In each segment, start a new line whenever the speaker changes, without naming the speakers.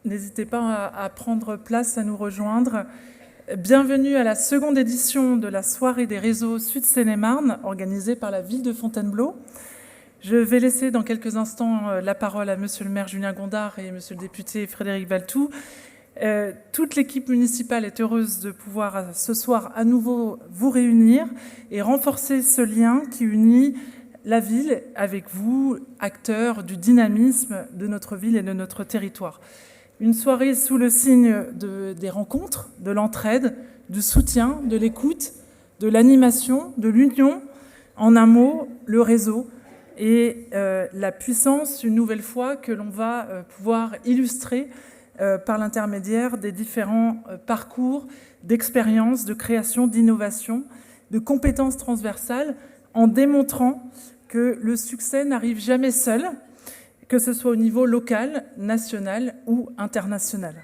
N'hésitez pas à prendre place, à nous rejoindre. Bienvenue à la seconde édition de la soirée des réseaux Sud-Seine-et-Marne, organisée par la ville de Fontainebleau. Je vais laisser dans quelques instants la parole à monsieur le maire Julien Gondard et monsieur le député Frédéric Valletoux. Toute l'équipe municipale est heureuse de pouvoir ce soir à nouveau vous réunir et renforcer ce lien qui unit la ville avec vous, acteurs du dynamisme de notre ville et de notre territoire. Une soirée sous le signe des rencontres, de l'entraide, du soutien, de l'écoute, de l'animation, de l'union. En un mot, le réseau et la puissance, une nouvelle fois, que l'on va pouvoir illustrer par l'intermédiaire des différents parcours d'expérience, de création, d'innovation, de compétences transversales, en démontrant que le succès n'arrive jamais seul, que ce soit au niveau local, national ou international.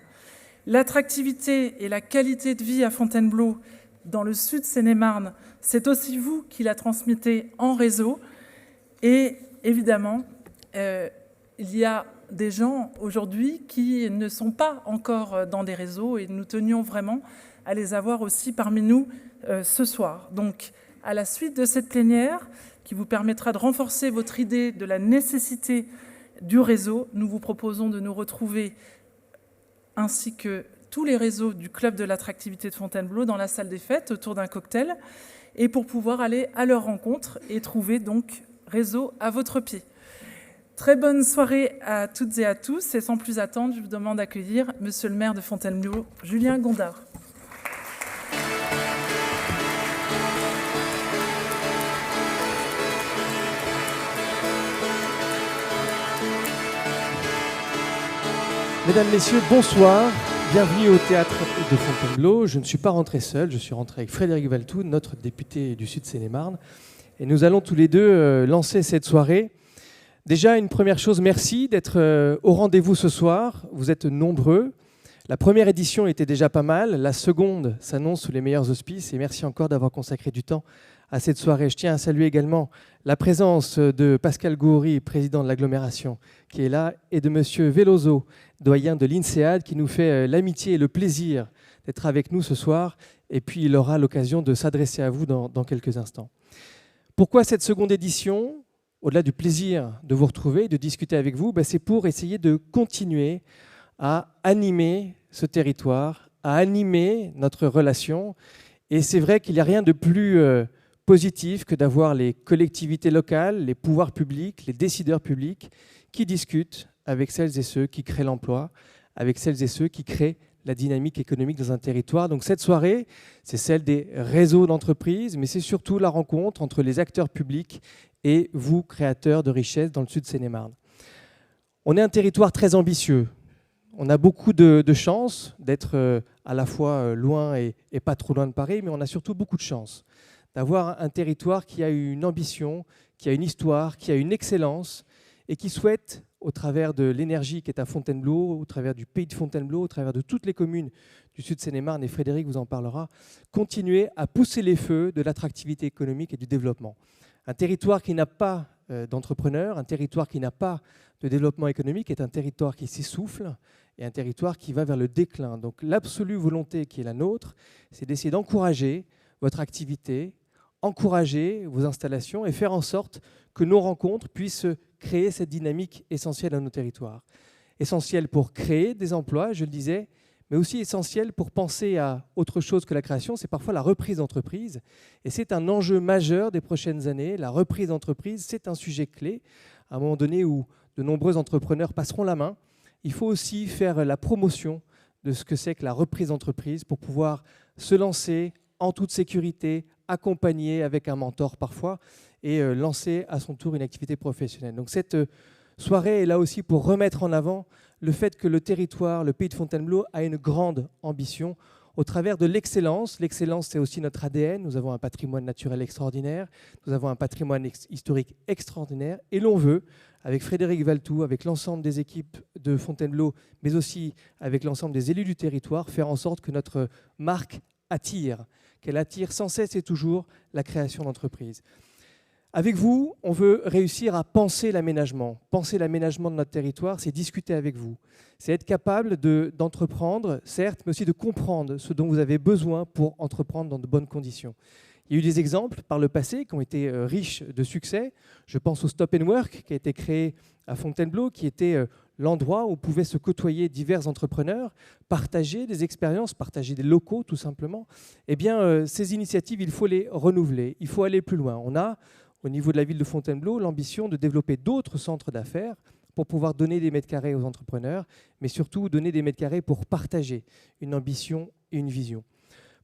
L'attractivité et la qualité de vie à Fontainebleau, dans le sud Seine-et-Marne, c'est aussi vous qui la transmettez en réseau. Et évidemment, il y a des gens aujourd'hui qui ne sont pas encore dans des réseaux et nous tenions vraiment à les avoir aussi parmi nous ce soir. Donc, à la suite de cette plénière, qui vous permettra de renforcer votre idée de la nécessité du réseau, nous vous proposons de nous retrouver, ainsi que tous les réseaux du Club de l'attractivité de Fontainebleau, dans la salle des fêtes, autour d'un cocktail, et pour pouvoir aller à leur rencontre et trouver donc réseau à votre pied. Très bonne soirée à toutes et à tous, et sans plus attendre, je vous demande d'accueillir monsieur le maire de Fontainebleau, Julien Gondard.
Mesdames, Messieurs, bonsoir. Bienvenue au Théâtre de Fontainebleau. Je ne suis pas rentré seul, je suis rentré avec Frédéric Valletoux, notre député du Sud Seine-et-Marne. Et nous allons tous les deux lancer cette soirée. Déjà, une première chose, merci d'être au rendez-vous ce soir. Vous êtes nombreux. La première édition était déjà pas mal. La seconde s'annonce sous les meilleurs auspices. Et merci encore d'avoir consacré du temps à cette soirée. Je tiens à saluer également la présence de Pascal Goury, président de l'agglomération, qui est là, et de monsieur Veloso, doyen de l'INSEAD, qui nous fait l'amitié et le plaisir d'être avec nous ce soir. Et puis, il aura l'occasion de s'adresser à vous dans quelques instants. Pourquoi cette seconde édition ? Au-delà du plaisir de vous retrouver, de discuter avec vous, c'est pour essayer de continuer à animer ce territoire, à animer notre relation. Et c'est vrai qu'il n'y a rien de plus positif que d'avoir les collectivités locales, les pouvoirs publics, les décideurs publics qui discutent avec celles et ceux qui créent l'emploi, avec celles et ceux qui créent la dynamique économique dans un territoire. Donc cette soirée, c'est celle des réseaux d'entreprises, mais c'est surtout la rencontre entre les acteurs publics et vous, créateurs de richesses dans le sud Seine-et-Marne. On est un territoire très ambitieux. On a beaucoup de chance d'être à la fois loin et pas trop loin de Paris, mais on a surtout beaucoup de chance d'avoir un territoire qui a une ambition, qui a une histoire, qui a une excellence et qui souhaite, au travers de l'énergie qui est à Fontainebleau, au travers du pays de Fontainebleau, au travers de toutes les communes du sud Seine-et-Marne, et Frédéric vous en parlera, continuer à pousser les feux de l'attractivité économique et du développement. Un territoire qui n'a pas d'entrepreneurs, un territoire qui n'a pas de développement économique est un territoire qui s'essouffle et un territoire qui va vers le déclin. Donc l'absolue volonté qui est la nôtre, c'est d'essayer d'encourager votre activité, encourager vos installations et faire en sorte que nos rencontres puissent créer cette dynamique essentielle à nos territoires. Essentielle pour créer des emplois, je le disais, mais aussi essentielle pour penser à autre chose que la création, c'est parfois la reprise d'entreprise. Et c'est un enjeu majeur des prochaines années. La reprise d'entreprise, c'est un sujet clé. À un moment donné où de nombreux entrepreneurs passeront la main, il faut aussi faire la promotion de ce que c'est que la reprise d'entreprise pour pouvoir se lancer en toute sécurité, accompagné avec un mentor parfois, et lancer à son tour une activité professionnelle. Donc cette soirée est là aussi pour remettre en avant le fait que le territoire, le pays de Fontainebleau, a une grande ambition au travers de l'excellence. L'excellence, c'est aussi notre ADN. Nous avons un patrimoine naturel extraordinaire, nous avons un patrimoine historique extraordinaire, et l'on veut, avec Frédéric Valletoux, avec l'ensemble des équipes de Fontainebleau, mais aussi avec l'ensemble des élus du territoire, faire en sorte que notre marque attire, qu'elle attire sans cesse et toujours la création d'entreprises. Avec vous, on veut réussir à penser l'aménagement. Penser l'aménagement de notre territoire, c'est discuter avec vous. C'est être capable d'entreprendre, certes, mais aussi de comprendre ce dont vous avez besoin pour entreprendre dans de bonnes conditions. Il y a eu des exemples par le passé qui ont été riches de succès. Je pense au Stop and Work qui a été créé à Fontainebleau, qui était l'endroit où pouvaient se côtoyer divers entrepreneurs, partager des expériences, partager des locaux tout simplement. Eh bien, ces initiatives, il faut les renouveler, il faut aller plus loin. On a, au niveau de la ville de Fontainebleau, l'ambition de développer d'autres centres d'affaires pour pouvoir donner des mètres carrés aux entrepreneurs, mais surtout donner des mètres carrés pour partager une ambition et une vision.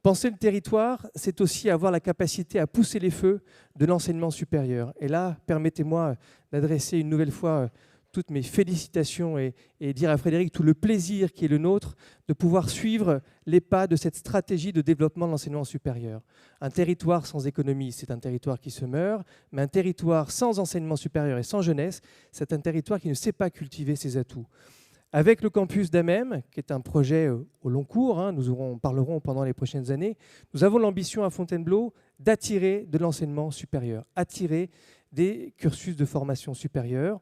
Penser le territoire, c'est aussi avoir la capacité à pousser les feux de l'enseignement supérieur. Et là, permettez-moi d'adresser une nouvelle fois toutes mes félicitations et dire à Frédéric tout le plaisir qui est le nôtre de pouvoir suivre les pas de cette stratégie de développement de l'enseignement supérieur. Un territoire sans économie, c'est un territoire qui se meurt, mais un territoire sans enseignement supérieur et sans jeunesse, c'est un territoire qui ne sait pas cultiver ses atouts. Avec le campus d'AMEM, qui est un projet au long cours, nous en parlerons pendant les prochaines années, nous avons l'ambition à Fontainebleau d'attirer de l'enseignement supérieur, attirer des cursus de formation supérieure.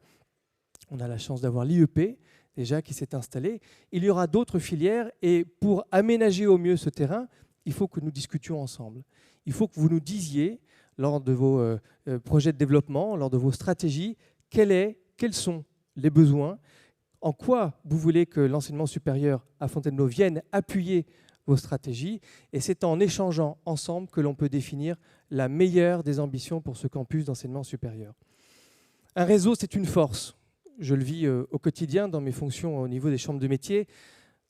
On a la chance d'avoir l'IEP déjà qui s'est installé. Il y aura d'autres filières et pour aménager au mieux ce terrain, il faut que nous discutions ensemble. Il faut que vous nous disiez, lors de vos projets de développement, lors de vos stratégies, quels sont les besoins, en quoi vous voulez que l'enseignement supérieur à Fontainebleau vienne appuyer vos stratégies. Et c'est en échangeant ensemble que l'on peut définir la meilleure des ambitions pour ce campus d'enseignement supérieur. Un réseau, c'est une force. Je le vis au quotidien dans mes fonctions au niveau des chambres de métiers.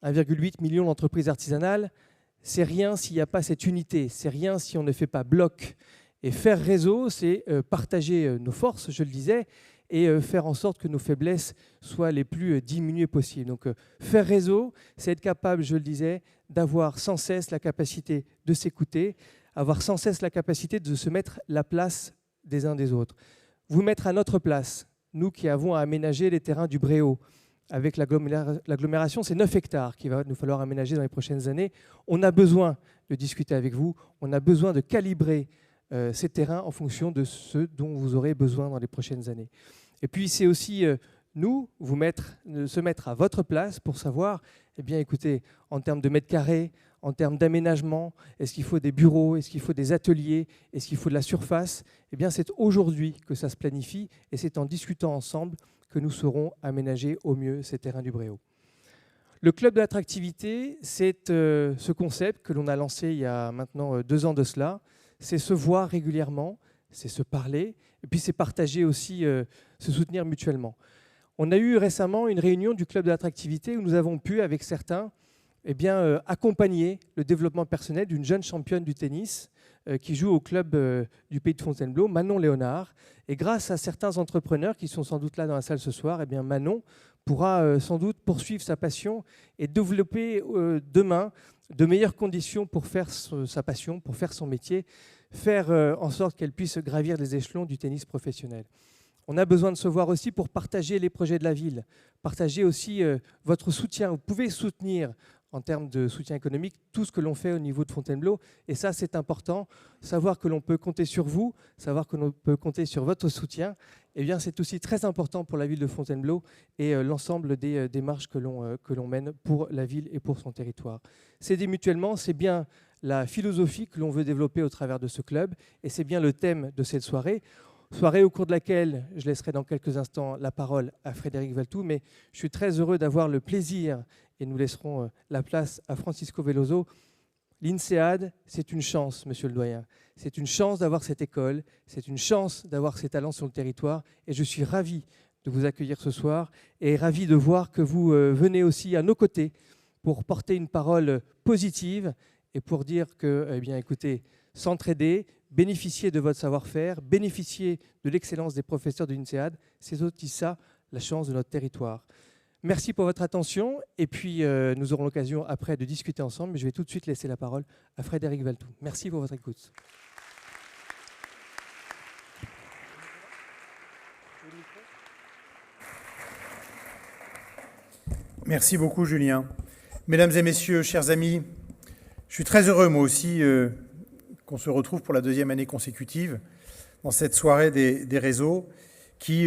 1,8 million d'entreprises artisanales, c'est rien s'il n'y a pas cette unité, c'est rien si on ne fait pas bloc. Et faire réseau, c'est partager nos forces, je le disais, et faire en sorte que nos faiblesses soient les plus diminuées possibles. Donc faire réseau, c'est être capable, je le disais, d'avoir sans cesse la capacité de s'écouter, avoir sans cesse la capacité de se mettre la place des uns des autres. Vous mettre à notre place, nous qui avons à aménager les terrains du Bréau. Avec l'agglomération, c'est 9 hectares qu'il va nous falloir aménager dans les prochaines années. On a besoin de discuter avec vous, on a besoin de calibrer ces terrains en fonction de ce dont vous aurez besoin dans les prochaines années. Et puis c'est aussi se mettre à votre place pour savoir, eh bien écoutez, en termes de mètres carrés, en termes d'aménagement, est-ce qu'il faut des bureaux, est-ce qu'il faut des ateliers, est-ce qu'il faut de la surface? Eh bien c'est aujourd'hui que ça se planifie et c'est en discutant ensemble que nous saurons aménager au mieux ces terrains du Bréau. Le club de l'attractivité, c'est ce concept que l'on a lancé il y a maintenant 2 ans de cela. C'est se voir régulièrement, c'est se parler, et puis c'est partager aussi, se soutenir mutuellement. On a eu récemment une réunion du club de l'attractivité où nous avons pu, avec certains, accompagner le développement personnel d'une jeune championne du tennis qui joue au club du Pays de Fontainebleau, Manon Léonard. Et grâce à certains entrepreneurs qui sont sans doute là dans la salle ce soir, Manon pourra sans doute poursuivre sa passion et développer demain de meilleures conditions pour faire sa passion, pour faire son métier, faire en sorte qu'elle puisse gravir les échelons du tennis professionnel. On a besoin de se voir aussi pour partager les projets de la ville, partager aussi votre soutien. Vous pouvez soutenir en termes de soutien économique tout ce que l'on fait au niveau de Fontainebleau. Et ça, c'est important. Savoir que l'on peut compter sur vous, savoir que l'on peut compter sur votre soutien, eh bien, c'est aussi très important pour la ville de Fontainebleau et l'ensemble des démarches que l'on mène pour la ville et pour son territoire. S'aider mutuellement, c'est bien la philosophie que l'on veut développer au travers de ce club et c'est bien le thème de cette soirée. Soirée au cours de laquelle je laisserai dans quelques instants la parole à Frédéric Valtou, mais je suis très heureux d'avoir le plaisir, et nous laisserons la place à Francisco Veloso. L'INSEAD, c'est une chance, monsieur le doyen. C'est une chance d'avoir cette école, c'est une chance d'avoir ces talents sur le territoire, et je suis ravi de vous accueillir ce soir, et ravi de voir que vous venez aussi à nos côtés pour porter une parole positive, et pour dire que, eh bien, écoutez, s'entraider, bénéficier de votre savoir-faire, bénéficier de l'excellence des professeurs de l'INSEAD, c'est aussi ça la chance de notre territoire. Merci pour votre attention et puis nous aurons l'occasion après de discuter ensemble, mais je vais tout de suite laisser la parole à Frédéric Valtou. Merci pour votre écoute.
Merci beaucoup Julien. Mesdames et messieurs, chers amis, je suis très heureux moi aussi qu'on se retrouve pour la 2e année consécutive dans cette soirée des réseaux qui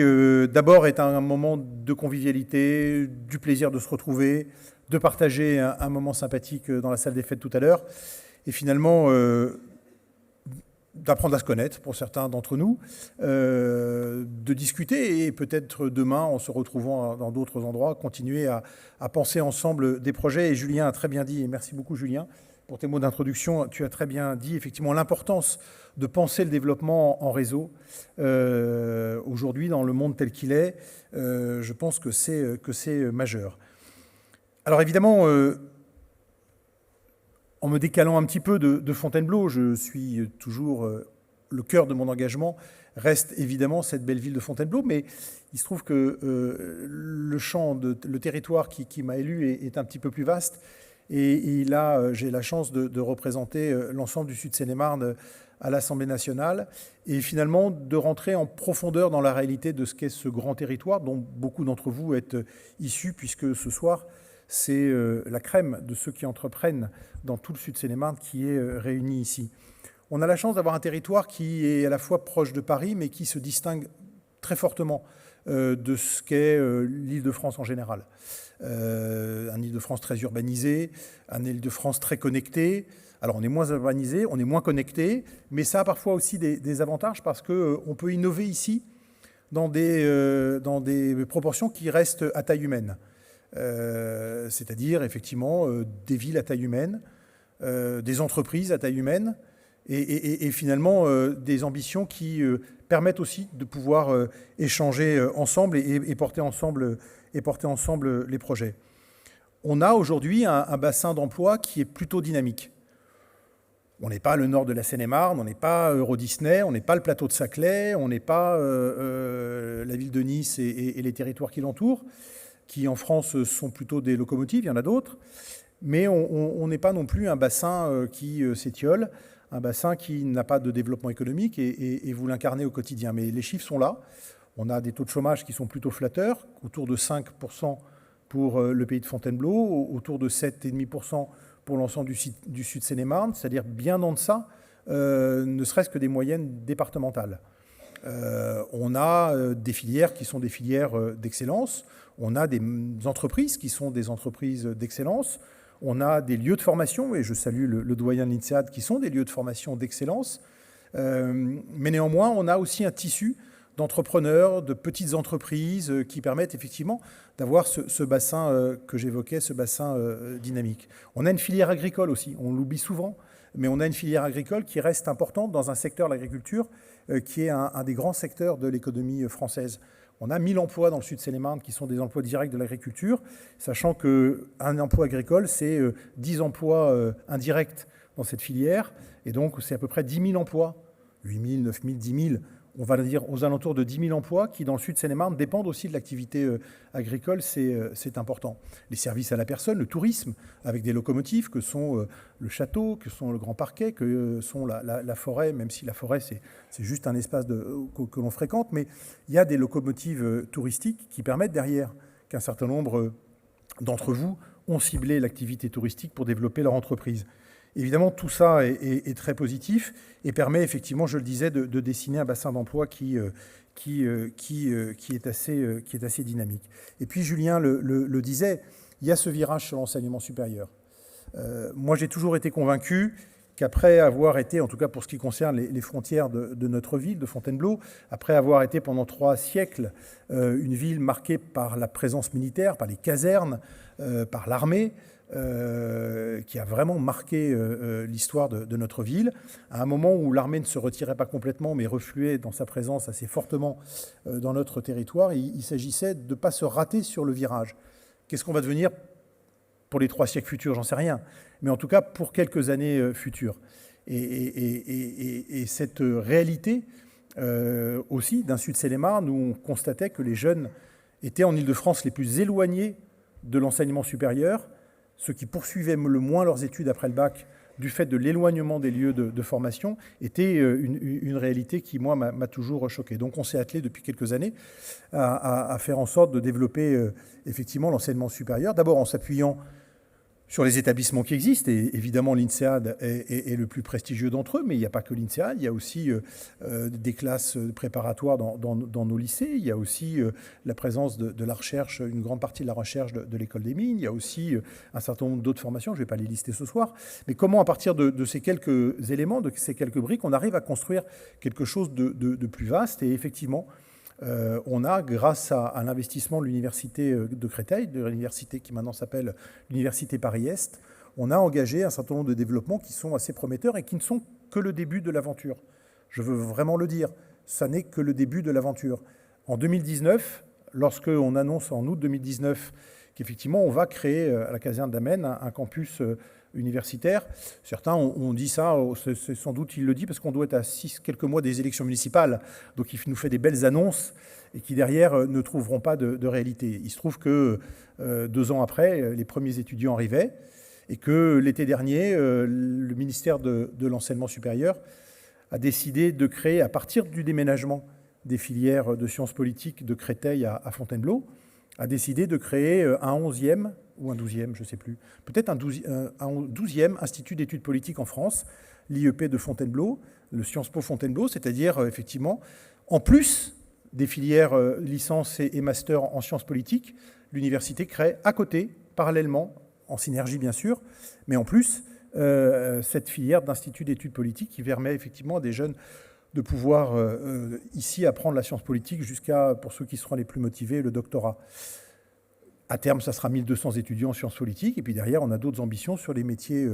d'abord est un moment de convivialité, du plaisir de se retrouver, de partager un moment sympathique dans la salle des fêtes tout à l'heure, et finalement d'apprendre à se connaître pour certains d'entre nous, de discuter et peut-être demain, en se retrouvant dans d'autres endroits, continuer à penser ensemble des projets. Et Julien a très bien dit, et merci beaucoup Julien pour tes mots d'introduction, tu as très bien dit effectivement l'importance de penser le développement en réseau. Aujourd'hui, dans le monde tel qu'il est, je pense que c'est majeur. Alors évidemment, en me décalant un petit peu de Fontainebleau, je suis toujours, le cœur de mon engagement reste évidemment cette belle ville de Fontainebleau, mais il se trouve que le territoire qui m'a élu est un petit peu plus vaste, et là, j'ai la chance de représenter l'ensemble du Sud-Seine-et-Marne à l'Assemblée nationale, et finalement de rentrer en profondeur dans la réalité de ce qu'est ce grand territoire, dont beaucoup d'entre vous êtes issus, puisque ce soir, c'est la crème de ceux qui entreprennent dans tout le Sud-Seine-et-Marne qui est réuni ici. On a la chance d'avoir un territoire qui est à la fois proche de Paris, mais qui se distingue très fortement de ce qu'est l'Île-de-France en général. Un Île-de-France très urbanisé, un Île-de-France très connecté. Alors on est moins urbanisé, on est moins connecté, mais ça a parfois aussi des avantages parce qu'on peut innover ici dans des proportions qui restent à taille humaine. C'est-à-dire effectivement des villes à taille humaine, des entreprises à taille humaine, et finalement des ambitions qui permettent aussi de pouvoir échanger ensemble et porter ensemble les projets. On a aujourd'hui un bassin d'emploi qui est plutôt dynamique. On n'est pas le nord de la Seine-et-Marne, on n'est pas Euro-Disney, on n'est pas le plateau de Saclay, on n'est pas la ville de Nice et les territoires qui l'entourent, qui en France sont plutôt des locomotives, il y en a d'autres, mais on n'est pas non plus un bassin qui s'étiole, un bassin qui n'a pas de développement économique, et vous l'incarnez au quotidien. Mais les chiffres sont là. On a des taux de chômage qui sont plutôt flatteurs, autour de 5% pour le pays de Fontainebleau, autour de 7,5% pour l'ensemble du Sud-Seine-et-Marne, c'est-à-dire bien en deçà, ne serait-ce que des moyennes départementales. On a des filières qui sont des filières d'excellence, on a des entreprises qui sont des entreprises d'excellence, on a des lieux de formation, et je salue le doyen de l'INSEAD, qui sont des lieux de formation d'excellence, mais néanmoins on a aussi un tissu d'entrepreneurs, de petites entreprises qui permettent effectivement d'avoir ce bassin que j'évoquais, ce bassin dynamique. On a une filière agricole aussi, on l'oublie souvent, mais on a une filière agricole qui reste importante dans un secteur, l'agriculture, qui est un des grands secteurs de l'économie française. On a 1000 emplois dans le Sud-Seine-et-Marne qui sont des emplois directs de l'agriculture, sachant qu'un emploi agricole, c'est 10 emplois indirects dans cette filière, et donc c'est à peu près 10 000 emplois, 8 000, 9 000, 10 000, on va dire aux alentours de 10 000 emplois qui, dans le Sud-Seine-et-Marne, dépendent aussi de l'activité agricole, c'est important. Les services à la personne, le tourisme, avec des locomotives que sont le château, que sont le Grand Parquet, que sont la forêt, même si la forêt, c'est juste un espace que l'on fréquente, mais il y a des locomotives touristiques qui permettent derrière qu'un certain nombre d'entre vous ont ciblé l'activité touristique pour développer leur entreprise. Évidemment, tout ça est très positif et permet effectivement, je le disais, de dessiner un bassin d'emploi qui est assez dynamique. Et puis Julien le disait, il y a ce virage sur l'enseignement supérieur. Moi, j'ai toujours été convaincu qu'après avoir été, en tout cas pour ce qui concerne les frontières de notre ville, de Fontainebleau, après avoir été pendant 3 siècles une ville marquée par la présence militaire, par les casernes, par l'armée, qui a vraiment marqué l'histoire de notre ville, à un moment où l'armée ne se retirait pas complètement, mais refluait dans sa présence assez fortement dans notre territoire. Il s'agissait de ne pas se rater sur le virage. Qu'est-ce qu'on va devenir pour les 3 siècles futurs? J'en sais rien. Mais en tout cas, pour quelques années futures. Et cette réalité aussi d'un Sud-Seine-et-Marne où on constatait que les jeunes étaient en Île-de-France les plus éloignés de l'enseignement supérieur, ceux qui poursuivaient le moins leurs études après le bac du fait de l'éloignement des lieux de formation, était une réalité qui, moi, m'a toujours choqué. Donc on s'est attelé depuis quelques années à faire en sorte de développer effectivement l'enseignement supérieur, d'abord en s'appuyant sur les établissements qui existent. Et évidemment, l'INSEAD est le plus prestigieux d'entre eux, mais il n'y a pas que l'INSEAD. Il y a aussi des classes préparatoires dans nos lycées. Il y a aussi la présence de la recherche, une grande partie de la recherche de l'école des mines. Il y a aussi un certain nombre d'autres formations. Je ne vais pas les lister ce soir. Mais comment, à partir de ces quelques éléments, de ces quelques briques, on arrive à construire quelque chose de plus vaste. Et effectivement, on a, grâce à l'investissement de l'université de Créteil, de l'université qui maintenant s'appelle l'université Paris-Est, on a engagé un certain nombre de développements qui sont assez prometteurs et qui ne sont que le début de l'aventure. Je veux vraiment le dire, ça n'est que le début de l'aventure. En 2019, lorsqu'on annonce en août 2019 qu'effectivement on va créer à la caserne d'Amène un campus universitaire. Certains ont dit ça, c'est sans doute il le dit parce qu'on doit être à quelques mois des élections municipales, donc il nous fait des belles annonces et qui derrière ne trouveront pas de réalité. Il se trouve que 2 ans après, les premiers étudiants arrivaient et que l'été dernier, le ministère de l'Enseignement supérieur a décidé de créer, à partir du déménagement des filières de sciences politiques de Créteil à Fontainebleau, a décidé de créer un 11e ou un 12e, je ne sais plus, peut-être un 12e institut d'études politiques en France, l'IEP de Fontainebleau, le Sciences Po Fontainebleau, c'est-à-dire effectivement, en plus des filières licence et master en sciences politiques, l'université crée à côté, parallèlement, en synergie bien sûr, mais en plus, cette filière d'institut d'études politiques qui permet effectivement à des jeunes de pouvoir ici apprendre la science politique jusqu'à, pour ceux qui seront les plus motivés, le doctorat. À terme, ça sera 1200 étudiants en sciences politiques. Et puis derrière, on a d'autres ambitions sur les métiers,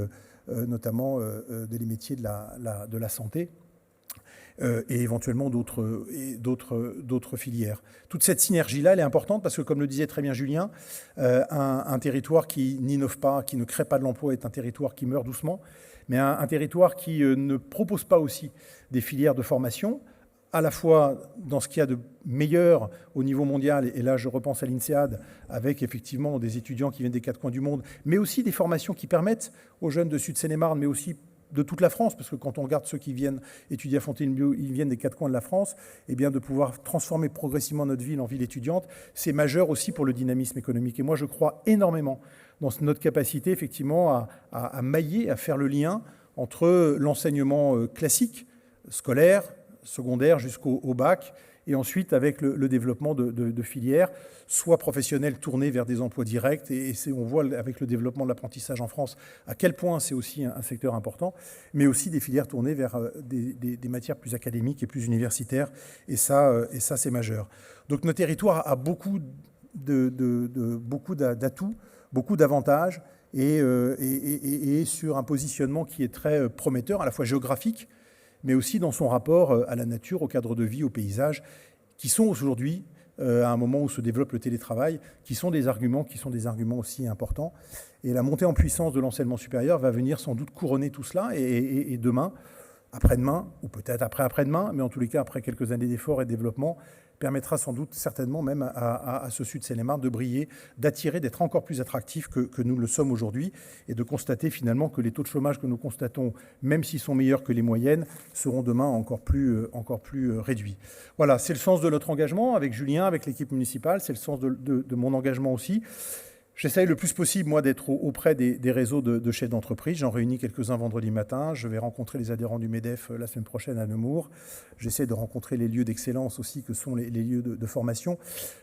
notamment les métiers de la santé et éventuellement d'autres filières. Toute cette synergie-là, elle est importante parce que, comme le disait très bien Julien, un territoire qui n'innove pas, qui ne crée pas de l'emploi est un territoire qui meurt doucement. Mais un territoire qui ne propose pas aussi des filières de formation, à la fois dans ce qu'il y a de meilleur au niveau mondial, et là je repense à l'INSEAD, avec effectivement des étudiants qui viennent des 4 coins du monde, mais aussi des formations qui permettent aux jeunes de Sud-Seine-et-Marne, mais aussi de toute la France, parce que quand on regarde ceux qui viennent étudier à Fontainebleau, ils viennent des 4 coins de la France, et bien de pouvoir transformer progressivement notre ville en ville étudiante, c'est majeur aussi pour le dynamisme économique. Et moi je crois énormément dans notre capacité effectivement à mailler, à faire le lien entre l'enseignement classique, scolaire, secondaire jusqu'au bac, et ensuite avec le développement de filières, soit professionnelles tournées vers des emplois directs, et on voit avec le développement de l'apprentissage en France à quel point c'est aussi un secteur important, mais aussi des filières tournées vers des matières plus académiques et plus universitaires, et ça c'est majeur. Donc notre territoire a beaucoup d'atouts, beaucoup d'avantages, et sur un positionnement qui est très prometteur, à la fois géographique, mais aussi dans son rapport à la nature, au cadre de vie, au paysage, qui sont aujourd'hui, à un moment où se développe le télétravail, qui sont des arguments aussi importants. Et la montée en puissance de l'enseignement supérieur va venir sans doute couronner tout cela, et demain, après-demain, ou peut-être après-après-demain, mais en tous les cas, après quelques années d'efforts et de développement, permettra sans doute, certainement même à ce Sud-Seine-et-Marne de briller, d'attirer, d'être encore plus attractif que nous le sommes aujourd'hui, et de constater finalement que les taux de chômage que nous constatons, même s'ils sont meilleurs que les moyennes, seront demain encore plus réduits. Voilà, c'est le sens de notre engagement avec Julien, avec l'équipe municipale, c'est le sens de mon engagement aussi. J'essaye le plus possible, moi, d'être auprès des réseaux de chefs d'entreprise. J'en réunis quelques-uns vendredi matin. Je vais rencontrer les adhérents du MEDEF la semaine prochaine à Nemours. J'essaie de rencontrer les lieux d'excellence aussi, que sont les lieux de formation.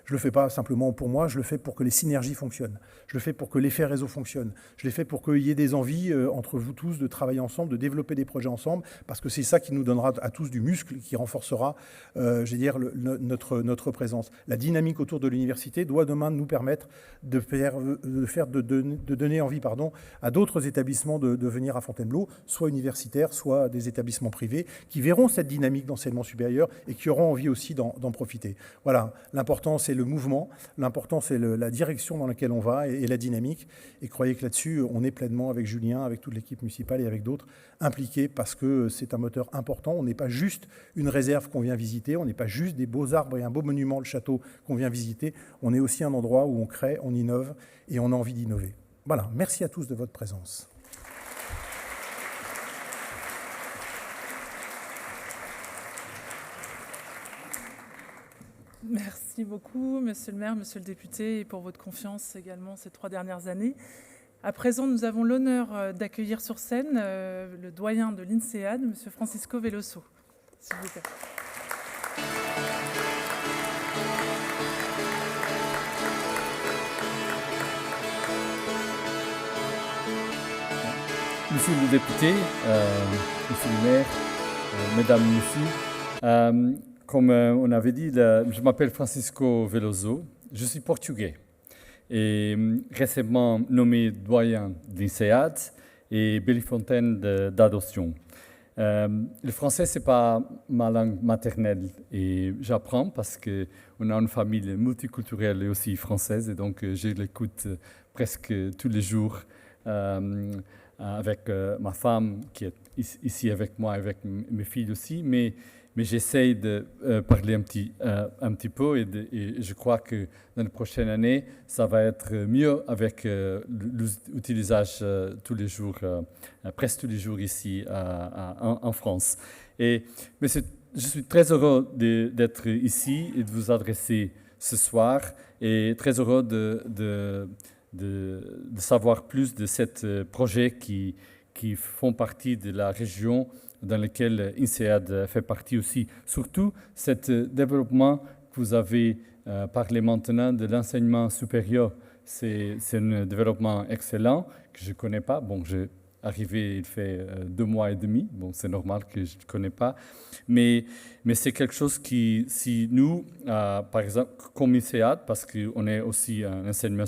Je ne le fais pas simplement pour moi, je le fais pour que les synergies fonctionnent. Je le fais pour que l'effet réseau fonctionne. Je le fais pour qu'il y ait des envies entre vous tous de travailler ensemble, de développer des projets ensemble, parce que c'est ça qui nous donnera à tous du muscle, qui renforcera, notre présence. La dynamique autour de l'université doit demain nous permettre de donner envie à d'autres établissements de venir à Fontainebleau, soit universitaires, soit des établissements privés, qui verront cette dynamique d'enseignement supérieur et qui auront envie aussi d'en profiter. Voilà, l'important c'est le mouvement, l'important c'est la direction dans laquelle on va et la dynamique. Et croyez que là-dessus, on est pleinement avec Julien, avec toute l'équipe municipale et avec d'autres impliqués, parce que c'est un moteur important. On n'est pas juste une réserve qu'on vient visiter, on n'est pas juste des beaux arbres et un beau monument, le château qu'on vient visiter. On est aussi un endroit où on crée, on innove et on a envie d'innover. Voilà, merci à tous de votre présence.
Merci beaucoup, monsieur le maire, monsieur le député, et pour votre confiance également ces 3 dernières années. À présent, nous avons l'honneur d'accueillir sur scène le doyen de l'INSEAD, M. Francisco Veloso. S'il vous plaît.
Monsieur le député, monsieur le maire, mesdames, messieurs, comme on avait dit, je m'appelle Francisco Veloso, je suis portugais et récemment nommé doyen d'INSEAD et Bellefontaine d'adoption. Le français, ce n'est pas ma langue maternelle et j'apprends parce qu'on a une famille multiculturelle et aussi française et donc je l'écoute presque tous les jours. Avec ma femme qui est ici avec moi, avec mes filles aussi, mais j'essaye de parler un petit peu et je crois que dans les prochaines années, ça va être mieux avec l'utilisation tous les jours, presque tous les jours ici en France. Mais je suis très heureux d'être ici et de vous adresser ce soir et très heureux de savoir plus de ce projet qui font partie de la région dans laquelle INSEAD fait partie aussi. Surtout, ce développement que vous avez parlé maintenant de l'enseignement supérieur, c'est un développement excellent que je ne connais pas. Bon, arrivé, il fait 2 mois et demi. Bon, c'est normal que je ne connais pas. Mais c'est quelque chose qui, si nous, par exemple, comme INSEAD, parce qu'on est aussi un enseignement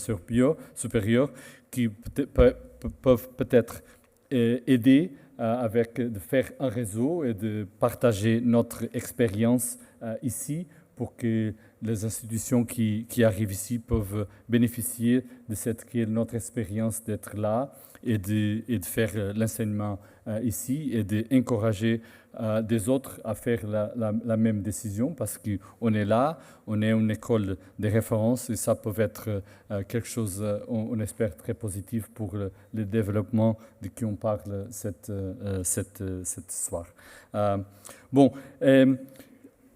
supérieur qui peuvent peut-être aider de faire un réseau et de partager notre expérience ici pour que les institutions qui arrivent ici peuvent bénéficier de notre expérience d'être là et de faire l'enseignement ici et d'encourager des autres à faire la même décision parce qu'on est là, on est une école de référence et ça peut être quelque chose, on espère, très positif pour le développement de qui on parle cette soir.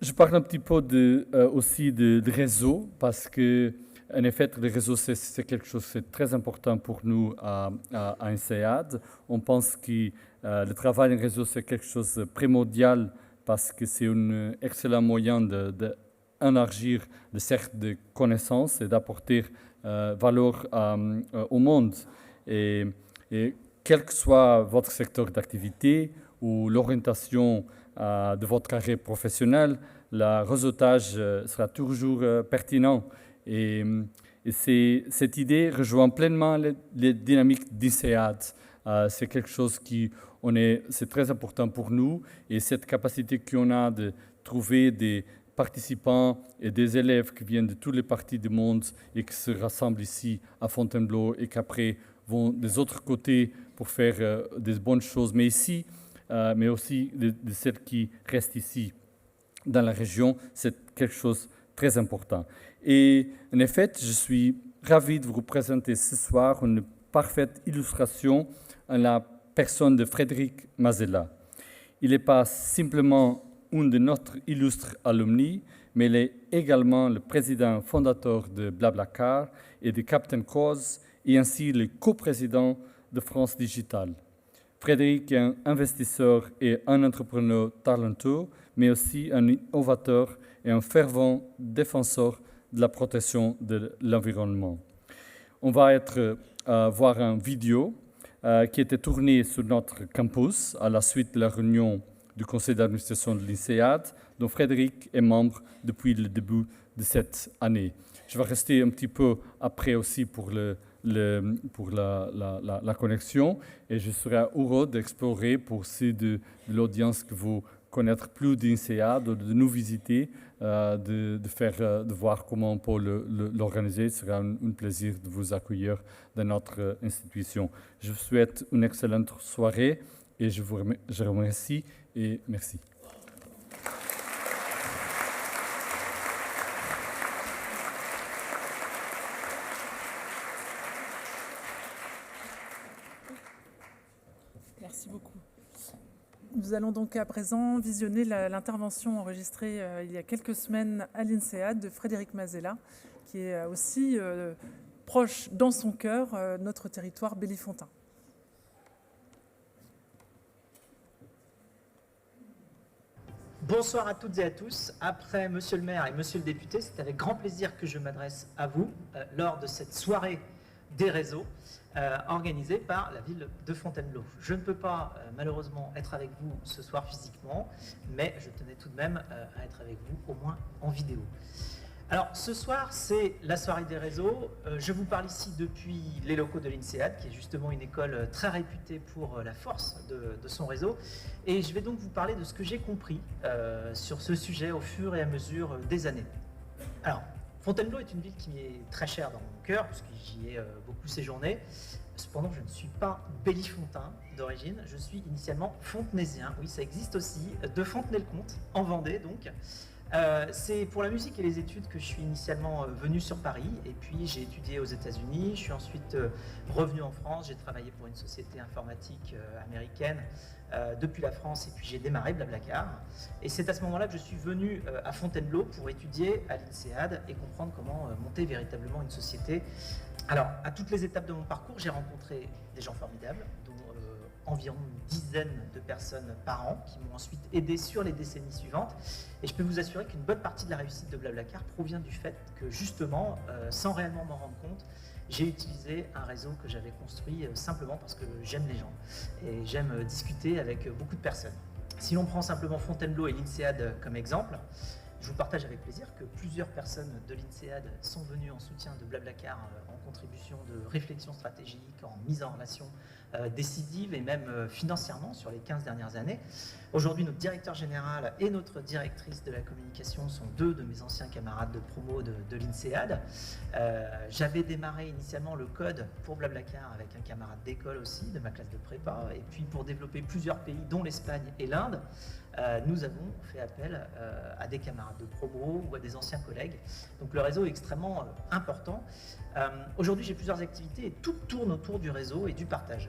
Je parle un petit peu aussi de réseau parce que, en effet, le réseau, c'est quelque chose de très important pour nous à INSEAD. On pense que le travail en réseau, c'est quelque chose de primordial parce que c'est un excellent moyen d'élargir le cercle de connaissances et d'apporter valeur au monde. Et quel que soit votre secteur d'activité ou l'orientation de votre carrière professionnelle, le réseautage sera toujours pertinent. Et cette idée rejoint pleinement les dynamiques d'INSEAD. C'est quelque chose c'est très important pour nous et cette capacité qu'on a de trouver des participants et des élèves qui viennent de toutes les parties du monde et qui se rassemblent ici à Fontainebleau et qu'après vont des autres côtés pour faire des bonnes choses, mais aussi de celles qui restent ici dans la région, c'est quelque chose de très important. Et en effet, je suis ravi de vous présenter ce soir une parfaite illustration à la personne de Frédéric Mazella. Il n'est pas simplement un de notre illustre alumni, mais il est également le président fondateur de Blablacar et de Captain Cause et ainsi le coprésident de France Digital. Frédéric est un investisseur et un entrepreneur talentueux, mais aussi un innovateur et un fervent défenseur de la protection de l'environnement. On va voir une vidéo qui a été tournée sur notre campus à la suite de la réunion du conseil d'administration de l'INSEAD, dont Frédéric est membre depuis le début de cette année. Je vais rester un petit peu après aussi pour la connexion et je serai heureux d'explorer pour ceux de l'audience que vous connaître plus d'INSEAD, de nous visiter, de voir comment on peut l'organiser. Ce sera un plaisir de vous accueillir dans notre institution. Je vous souhaite une excellente soirée et je vous remercie et merci.
Merci beaucoup. Nous allons donc à présent visionner l'intervention enregistrée il y a quelques semaines à l'INSEAD de Frédéric Mazella, qui est aussi proche dans son cœur notre territoire bellifontain.
Bonsoir à toutes et à tous. Après Monsieur le maire et Monsieur le député, c'est avec grand plaisir que je m'adresse à vous lors de cette soirée des réseaux organisée par la ville de Fontainebleau. Je ne peux pas malheureusement être avec vous ce soir physiquement, mais je tenais tout de même à être avec vous au moins en vidéo. Alors ce soir, c'est la soirée des réseaux. Je vous parle ici depuis les locaux de l'INSEAD, qui est justement une école très réputée pour la force de son réseau. Et je vais donc vous parler de ce que j'ai compris sur ce sujet au fur et à mesure des années. Alors, Fontainebleau est une ville qui m'est très chère dans mon cœur, puisque j'y ai beaucoup séjourné. Cependant, je ne suis pas bellifontain d'origine, je suis initialement fontenaisien. Oui, ça existe aussi, de Fontenay-le-Comte, en Vendée donc. C'est pour la musique et les études que je suis initialement venu sur Paris, et puis j'ai étudié aux États-Unis. Je suis ensuite revenu en France. J'ai travaillé pour une société informatique américaine depuis la France, et puis j'ai démarré Blablacar. Et c'est à ce moment-là que je suis venu à Fontainebleau pour étudier à l'INSEAD et comprendre comment monter véritablement une société. Alors, à toutes les étapes de mon parcours, j'ai rencontré des gens formidables, dont environ une dizaine de personnes par an, qui m'ont ensuite aidé sur les décennies suivantes. Et je peux vous assurer qu'une bonne partie de la réussite de Blablacar provient du fait que, justement, sans réellement m'en rendre compte, j'ai utilisé un réseau que j'avais construit simplement parce que j'aime les gens et j'aime discuter avec beaucoup de personnes. Si l'on prend simplement Fontainebleau et l'INSEAD comme exemple, je vous partage avec plaisir que plusieurs personnes de l'INSEAD sont venues en soutien de Blablacar en contribution de réflexion stratégique, en mise en relation décisive et même financièrement sur les 15 dernières années. Aujourd'hui, notre directeur général et notre directrice de la communication sont deux de mes anciens camarades de promo de l'INSEAD. J'avais démarré initialement le code pour Blablacar avec un camarade d'école aussi, de ma classe de prépa, et puis pour développer plusieurs pays, dont l'Espagne et l'Inde, nous avons fait appel à des camarades de promo ou à des anciens collègues. Donc le réseau est extrêmement important. Aujourd'hui, j'ai plusieurs activités et tout tourne autour du réseau et du partage.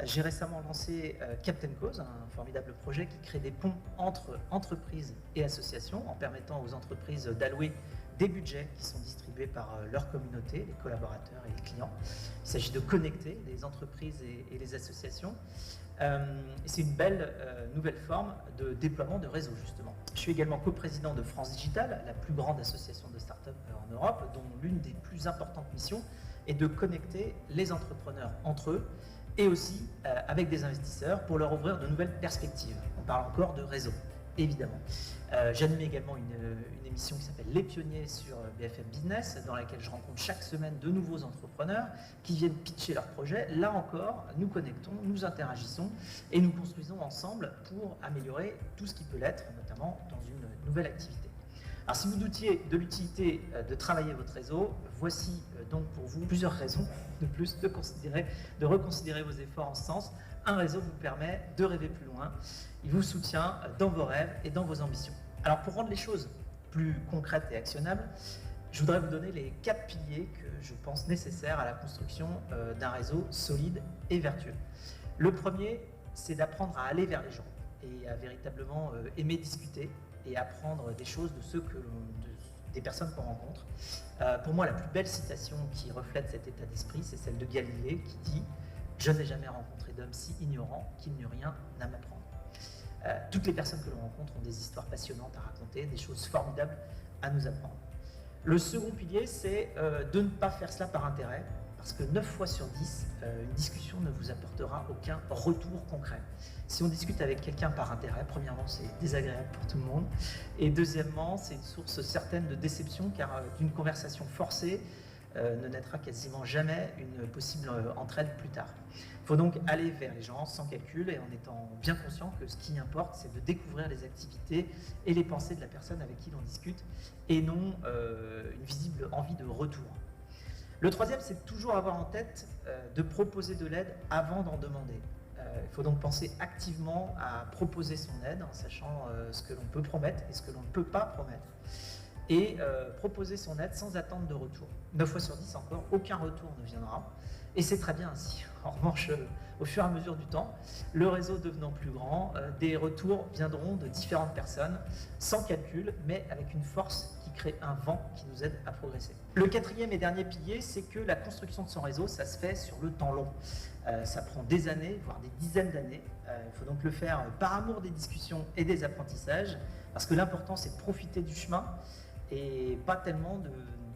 J'ai récemment lancé Captain Cause, un formidable projet qui crée des ponts entre entreprises et associations en permettant aux entreprises d'allouer des budgets qui sont distribués par leur communauté, les collaborateurs et les clients. Il s'agit de connecter les entreprises et les associations. C'est une belle nouvelle forme de déploiement de réseau, justement. Je suis également coprésident de France Digital, la plus grande association de start-up en Europe, dont l'une des plus importantes missions est de connecter les entrepreneurs entre eux et aussi avec des investisseurs pour leur ouvrir de nouvelles perspectives. On parle encore de réseau, évidemment. J'anime également une émission qui s'appelle Les Pionniers sur BFM Business, dans laquelle je rencontre chaque semaine de nouveaux entrepreneurs qui viennent pitcher leurs projets. Là encore, nous connectons, nous interagissons et nous construisons ensemble pour améliorer tout ce qui peut l'être, notamment dans une nouvelle activité. Alors si vous doutiez de l'utilité de travailler votre réseau, voici donc pour vous plusieurs raisons de plus de reconsidérer vos efforts en ce sens. Un réseau vous permet de rêver plus loin, il vous soutient dans vos rêves et dans vos ambitions. Alors pour rendre les choses plus concrètes et actionnables, je voudrais vous donner les 4 piliers que je pense nécessaires à la construction d'un réseau solide et vertueux. Le premier, c'est d'apprendre à aller vers les gens et à véritablement aimer discuter et apprendre des choses des personnes qu'on rencontre. Pour moi, la plus belle citation qui reflète cet état d'esprit, c'est celle de Galilée qui dit « Je n'ai jamais rencontré d'homme si ignorant qu'il n'eut rien à m'apprendre ». Toutes les personnes que l'on rencontre ont des histoires passionnantes à raconter, des choses formidables à nous apprendre. Le second pilier, c'est de ne pas faire cela par intérêt, parce que 9 fois sur 10, une discussion ne vous apportera aucun retour concret. Si on discute avec quelqu'un par intérêt, premièrement, c'est désagréable pour tout le monde, et deuxièmement, c'est une source certaine de déception, car d'une conversation forcée ne naîtra quasiment jamais une possible entraide plus tard. Il faut donc aller vers les gens sans calcul et en étant bien conscient que ce qui importe, c'est de découvrir les activités et les pensées de la personne avec qui l'on discute, et non une visible envie de retour. Le troisième, c'est de toujours avoir en tête de proposer de l'aide avant d'en demander. Il faut donc penser activement à proposer son aide en sachant ce que l'on peut promettre et ce que l'on ne peut pas promettre. Et proposer son aide sans attendre de retour. 9 fois sur 10 encore, aucun retour ne viendra. Et c'est très bien ainsi. En revanche, au fur et à mesure du temps, le réseau devenant plus grand, des retours viendront de différentes personnes, sans calcul, mais avec une force qui crée un vent qui nous aide à progresser. Le quatrième et dernier pilier, c'est que la construction de son réseau, ça se fait sur le temps long. Ça prend des années, voire des dizaines d'années. Il faut donc le faire par amour des discussions et des apprentissages, parce que l'important, c'est de profiter du chemin et pas tellement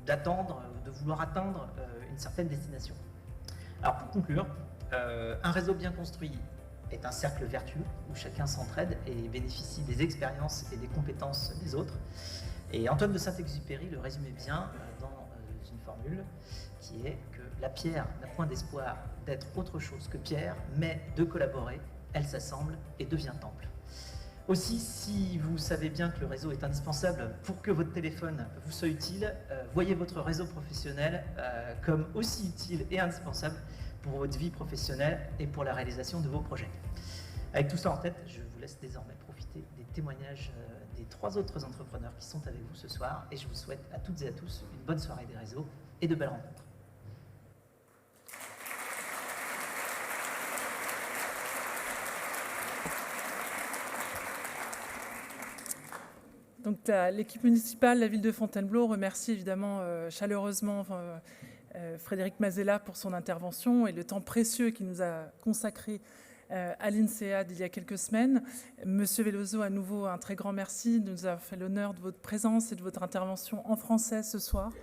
d'attendre, de vouloir atteindre une certaine destination. Alors pour conclure, un réseau bien construit est un cercle vertueux où chacun s'entraide et bénéficie des expériences et des compétences des autres. Et Antoine de Saint-Exupéry le résumait bien dans une formule qui est que la pierre n'a point d'espoir d'être autre chose que pierre, mais de collaborer, elle s'assemble et devient temple. Aussi, si vous savez bien que le réseau est indispensable pour que votre téléphone vous soit utile, voyez votre réseau professionnel comme aussi utile et indispensable pour votre vie professionnelle et pour la réalisation de vos projets. Avec tout ça en tête, je vous laisse désormais profiter des témoignages des 3 autres entrepreneurs qui sont avec vous ce soir et je vous souhaite à toutes et à tous une bonne soirée des réseaux et de belles rencontres.
Donc l'équipe municipale, la ville de Fontainebleau remercie évidemment chaleureusement Frédéric Mazella pour son intervention et le temps précieux qu'il nous a consacré à l'INSEAD il y a quelques semaines. Monsieur Veloso, à nouveau un très grand merci de nous avoir fait l'honneur de votre présence et de votre intervention en français ce soir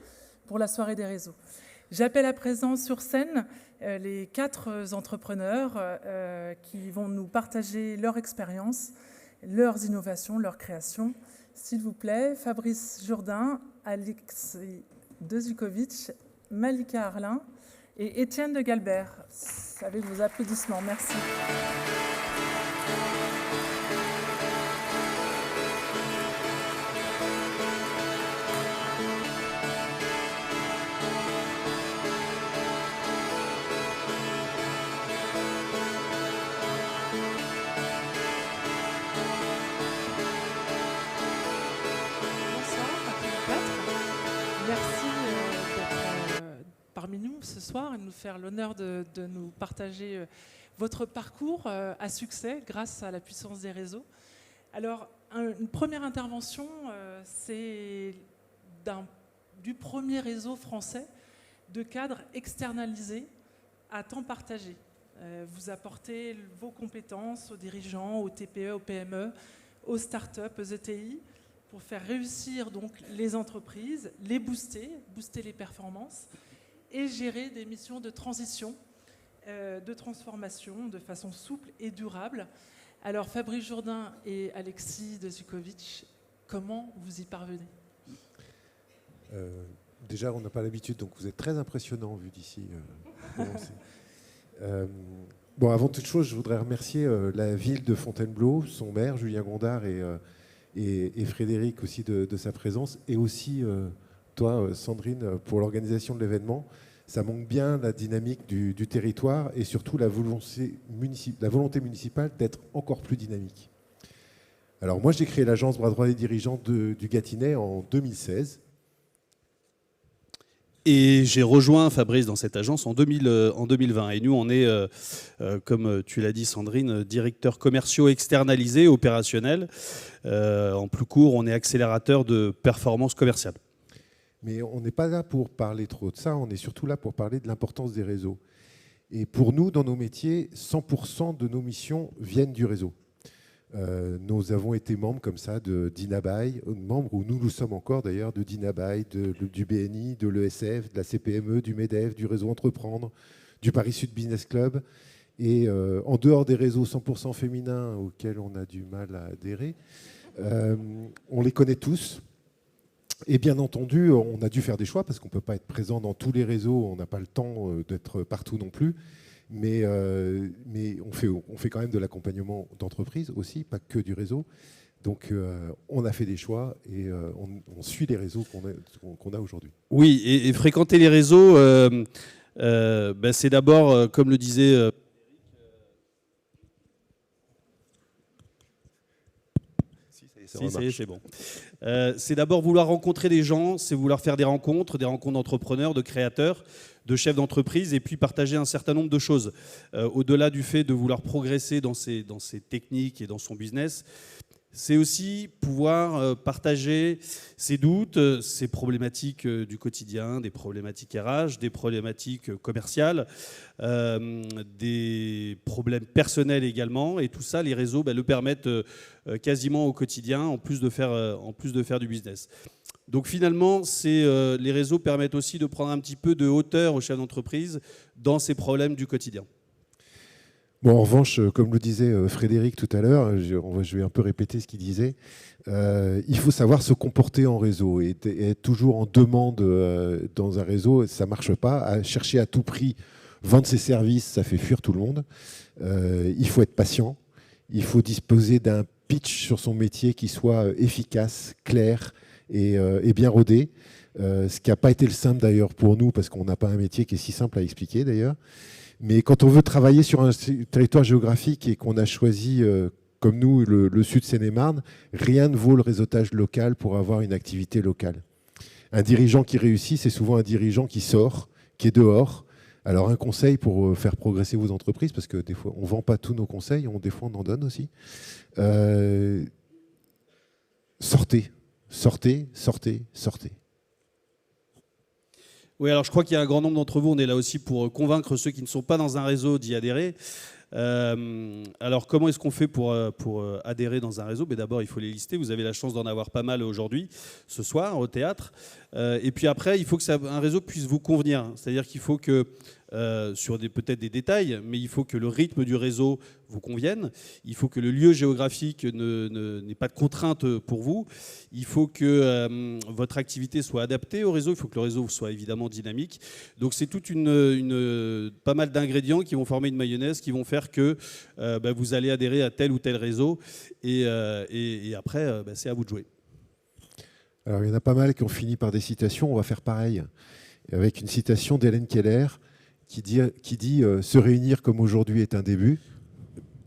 pour la soirée des réseaux. J'appelle à présent sur scène les 4 entrepreneurs qui vont nous partager leur expérience, leurs innovations, leurs créations. S'il vous plaît, Fabrice Jourdain, Alexis Dezukovic, Malika Arlin et Étienne de Galbert. Avec vos applaudissements, merci. Parmi nous ce soir et de nous faire l'honneur de nous partager votre parcours à succès grâce à la puissance des réseaux. Alors, une première intervention, c'est du premier réseau français de cadres externalisés à temps partagé. Vous apportez vos compétences aux dirigeants, aux TPE, aux PME, aux startups, aux ETI, pour faire réussir donc les entreprises, les booster les performances, et gérer des missions de transition, de transformation de façon souple et durable. Alors Fabrice Jourdain et Alexis Dezukovic, comment vous y parvenez ?
Déjà, on n'a pas l'habitude, donc vous êtes très impressionnant vu d'ici. Bon, avant toute chose, je voudrais remercier la ville de Fontainebleau, son maire Julien Gondard et Frédéric aussi de sa présence, et aussi toi, Sandrine, pour l'organisation de l'événement. Ça manque bien la dynamique du territoire et surtout la volonté municipale d'être encore plus dynamique. Alors moi, j'ai créé l'agence Bras droit des dirigeants du Gâtinais en 2016.
Et j'ai rejoint Fabrice dans cette agence en 2020. Et nous, on est, comme tu l'as dit Sandrine, directeurs commerciaux externalisés, opérationnels. En plus court, on est accélérateur de performance commerciale.
Mais on n'est pas là pour parler trop de ça, on est surtout là pour parler de l'importance des réseaux. Et pour nous, dans nos métiers, 100% de nos missions viennent du réseau. Nous avons été membres comme ça de d'Inabaye, membres où nous sommes encore d'ailleurs de d'Inabaye, du BNI, de l'ESF, de la CPME, du MEDEF, du réseau Entreprendre, du Paris Sud Business Club. Et en dehors des réseaux 100% féminins auxquels on a du mal à adhérer, on les connaît tous. Et bien entendu, on a dû faire des choix parce qu'on ne peut pas être présent dans tous les réseaux, on n'a pas le temps d'être partout non plus. Mais on fait quand même de l'accompagnement d'entreprise aussi, pas que du réseau. Donc on a fait des choix et on suit les réseaux qu'on a aujourd'hui.
Oui, et fréquenter les réseaux, c'est d'abord, comme le disait... Si, ça y est, c'est bon. C'est d'abord vouloir rencontrer des gens, c'est vouloir faire des rencontres d'entrepreneurs, de créateurs, de chefs d'entreprise, et puis partager un certain nombre de choses. Au-delà du fait de vouloir progresser dans ses techniques et dans son business, C'est aussi pouvoir partager ses doutes, ses problématiques du quotidien, des problématiques RH, des problématiques commerciales, des problèmes personnels également. Et tout ça, les réseaux le permettent quasiment au quotidien, en plus de faire du business. Donc finalement, les réseaux permettent aussi de prendre un petit peu de hauteur aux chefs d'entreprise dans ces problèmes du quotidien.
Bon, en revanche, comme le disait Frédéric tout à l'heure, je vais un peu répéter ce qu'il disait, il faut savoir se comporter en réseau et être toujours en demande dans un réseau, ça ne marche pas. À chercher à tout prix, vendre ses services, ça fait fuir tout le monde. Il faut être patient, il faut disposer d'un pitch sur son métier qui soit efficace, clair et bien rodé. Ce qui n'a pas été le simple d'ailleurs pour nous, parce qu'on n'a pas un métier qui est si simple à expliquer d'ailleurs. Mais quand on veut travailler sur un territoire géographique et qu'on a choisi, comme nous, le Sud Seine-et-Marne, rien ne vaut le réseautage local pour avoir une activité locale. Un dirigeant qui réussit, c'est souvent un dirigeant qui sort, qui est dehors. Alors un conseil pour faire progresser vos entreprises, parce que des fois on ne vend pas tous nos conseils, des fois on en donne aussi. Sortez, sortez, sortez, sortez.
Oui, alors je crois qu'il y a un grand nombre d'entre vous, on est là aussi pour convaincre ceux qui ne sont pas dans un réseau d'y adhérer. Alors comment est-ce qu'on fait pour adhérer dans un réseau? D'abord, il faut les lister. Vous avez la chance d'en avoir pas mal aujourd'hui, ce soir, au théâtre. Et puis après, il faut que un réseau puisse vous convenir. C'est-à-dire qu'il faut que, sur peut-être des détails, mais il faut que le rythme du réseau vous convienne. Il faut que le lieu géographique n'ait pas de contraintes pour vous. Il faut que votre activité soit adaptée au réseau. Il faut que le réseau soit évidemment dynamique. Donc c'est toute pas mal d'ingrédients qui vont former une mayonnaise, qui vont faire que vous allez adhérer à tel ou tel réseau. Et après, c'est à vous de jouer.
Alors, il y en a pas mal qui ont fini par des citations. On va faire pareil, avec une citation d'Hélène Keller qui dit se réunir comme aujourd'hui est un début.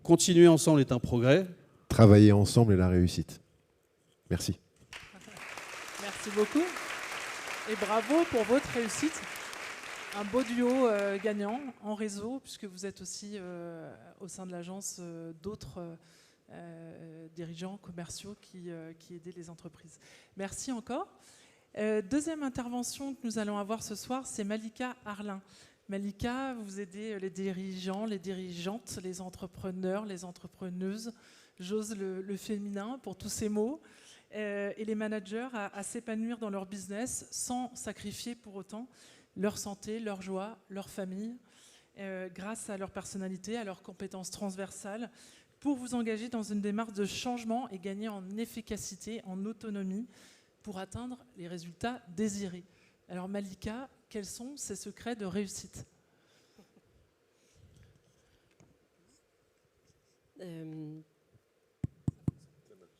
Continuer ensemble est un progrès.
Travailler ensemble est la réussite. Merci.
Merci beaucoup. Et bravo pour votre réussite. Un beau duo gagnant en réseau, puisque vous êtes aussi au sein de l'agence d'autres dirigeants commerciaux qui aidaient les entreprises. Merci encore. Deuxième intervention que nous allons avoir ce soir, c'est Malika Arlin. Malika, vous aidez les dirigeants, les dirigeantes, les entrepreneurs, les entrepreneuses, j'ose le féminin pour tous ces mots, et les managers à s'épanouir dans leur business sans sacrifier pour autant leur santé, leur joie, leur famille, grâce à leur personnalité, à leurs compétences transversales, pour vous engager dans une démarche de changement et gagner en efficacité, en autonomie, pour atteindre les résultats désirés. Alors Malika, quels sont ces secrets de réussite ?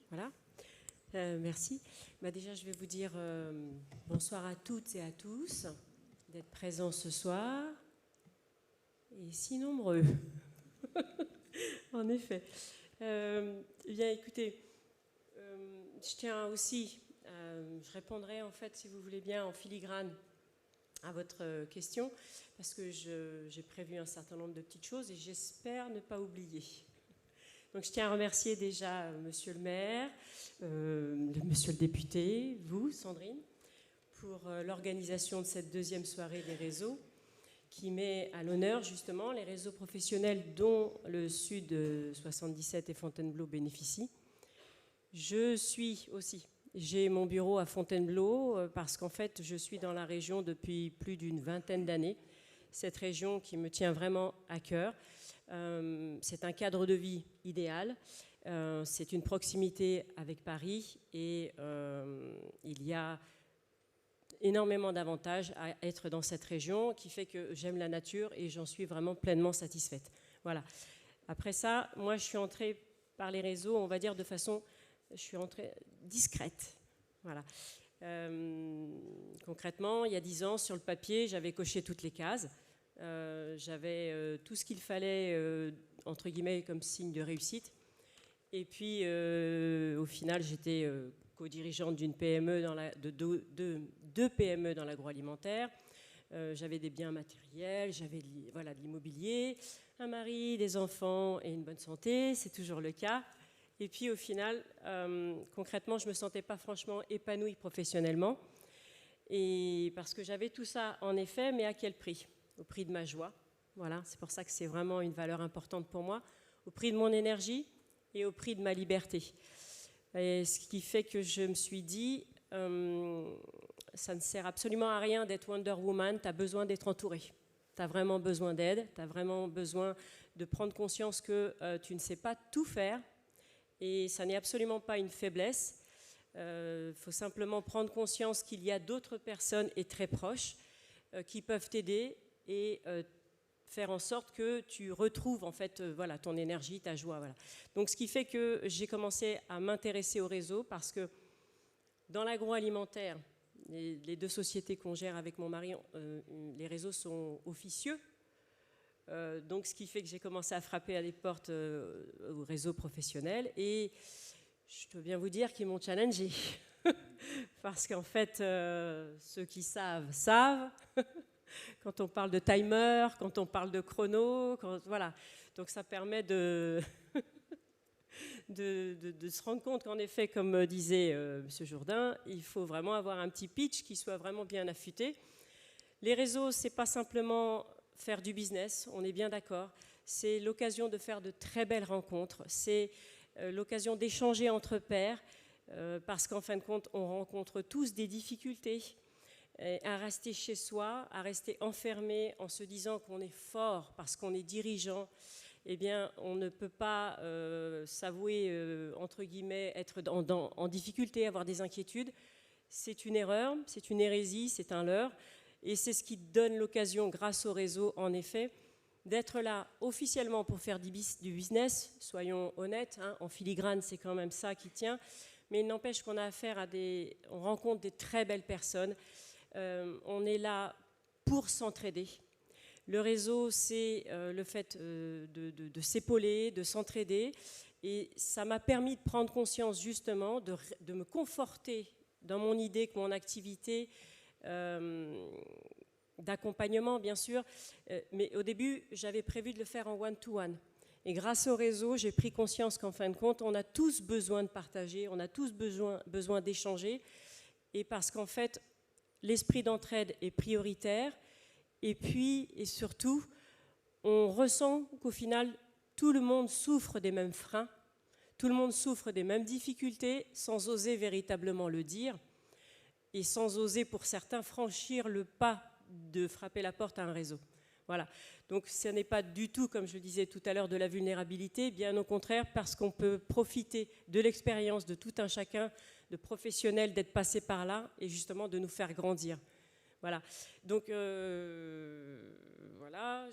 Voilà. Merci. Déjà, je vais vous dire bonsoir à toutes et à tous d'être présents ce soir et si nombreux. En effet. Bien, écoutez, je tiens aussi, je répondrai en fait, si vous voulez bien, en filigrane à votre question, parce que j'ai prévu un certain nombre de petites choses et j'espère ne pas oublier. Donc, je tiens à remercier déjà Monsieur le maire, Monsieur le député, vous, Sandrine, pour l'organisation de cette deuxième soirée des réseaux, qui met à l'honneur justement les réseaux professionnels dont le Sud 77 et Fontainebleau bénéficient. J'ai mon bureau à Fontainebleau parce qu'en fait, je suis dans la région depuis plus d'une vingtaine d'années. Cette région qui me tient vraiment à cœur. C'est un cadre de vie idéal. C'est une proximité avec Paris et il y a énormément d'avantages à être dans cette région qui fait que j'aime la nature et j'en suis vraiment pleinement satisfaite. Voilà. Après ça, moi, je suis entrée par les réseaux, on va dire de façon... Je suis entrée discrète. Voilà. Concrètement, il y a 10 ans, sur le papier, j'avais coché toutes les cases. J'avais tout ce qu'il fallait, entre guillemets, comme signe de réussite. Et puis, au final, j'étais co-dirigeante d'une PME, deux PME dans l'agroalimentaire. J'avais des biens matériels, j'avais de l'immobilier, un mari, des enfants et une bonne santé. C'est toujours le cas. Et puis au final, concrètement, je ne me sentais pas franchement épanouie professionnellement. Et parce que j'avais tout ça en effet, mais à quel prix? Au prix de ma joie. Voilà, c'est pour ça que c'est vraiment une valeur importante pour moi. Au prix de mon énergie et au prix de ma liberté. Et ce qui fait que je me suis dit, ça ne sert absolument à rien d'être Wonder Woman, tu as besoin d'être entouré. Tu as vraiment besoin d'aide, tu as vraiment besoin de prendre conscience que tu ne sais pas tout faire. Et ça n'est absolument pas une faiblesse. Faut simplement prendre conscience qu'il y a d'autres personnes et très proches qui peuvent t'aider et faire en sorte que tu retrouves en fait voilà, ton énergie, ta joie. Voilà. Donc ce qui fait que j'ai commencé à m'intéresser au réseau parce que dans l'agroalimentaire, les deux sociétés qu'on gère avec mon mari, les réseaux sont officieux. Donc ce qui fait que j'ai commencé à frapper à des portes au réseau professionnel et je dois bien vous dire qu'ils m'ont challengé parce qu'en fait ceux qui savent quand on parle de timer, quand on parle de chrono, voilà, donc ça permet de se rendre compte qu'en effet, comme disait M. Jourdain, il faut vraiment avoir un petit pitch qui soit vraiment bien affûté. Les réseaux, c'est pas simplement faire du business, on est bien d'accord, c'est l'occasion de faire de très belles rencontres, c'est l'occasion d'échanger entre pairs, parce qu'en fin de compte, on rencontre tous des difficultés à rester chez soi, à rester enfermé en se disant qu'on est fort parce qu'on est dirigeant. Eh bien, on ne peut pas s'avouer, entre guillemets, être en difficulté, avoir des inquiétudes. C'est une erreur, c'est une hérésie, c'est un leurre. Et c'est ce qui donne l'occasion, grâce au réseau, en effet, d'être là officiellement pour faire du business, soyons honnêtes, hein, en filigrane, c'est quand même ça qui tient. Mais il n'empêche qu'on a affaire à on rencontre des très belles personnes. On est là pour s'entraider. Le réseau, c'est le fait de s'épauler, de s'entraider. Et ça m'a permis de prendre conscience justement, de me conforter dans mon idée que mon activité d'accompagnement, bien sûr. Mais au début, j'avais prévu de le faire en one-to-one. Et grâce au réseau, j'ai pris conscience qu'en fin de compte, on a tous besoin de partager, on a tous besoin d'échanger. Et parce qu'en fait, l'esprit d'entraide est prioritaire. Et puis, et surtout, on ressent qu'au final, tout le monde souffre des mêmes freins, tout le monde souffre des mêmes difficultés, sans oser véritablement le dire, et sans oser, pour certains, franchir le pas de frapper la porte à un réseau. Voilà. Donc, ce n'est pas du tout, comme je le disais tout à l'heure, de la vulnérabilité, bien au contraire, parce qu'on peut profiter de l'expérience de tout un chacun, de professionnels, d'être passé par là, et justement de nous faire grandir. Voilà. Donc, voilà,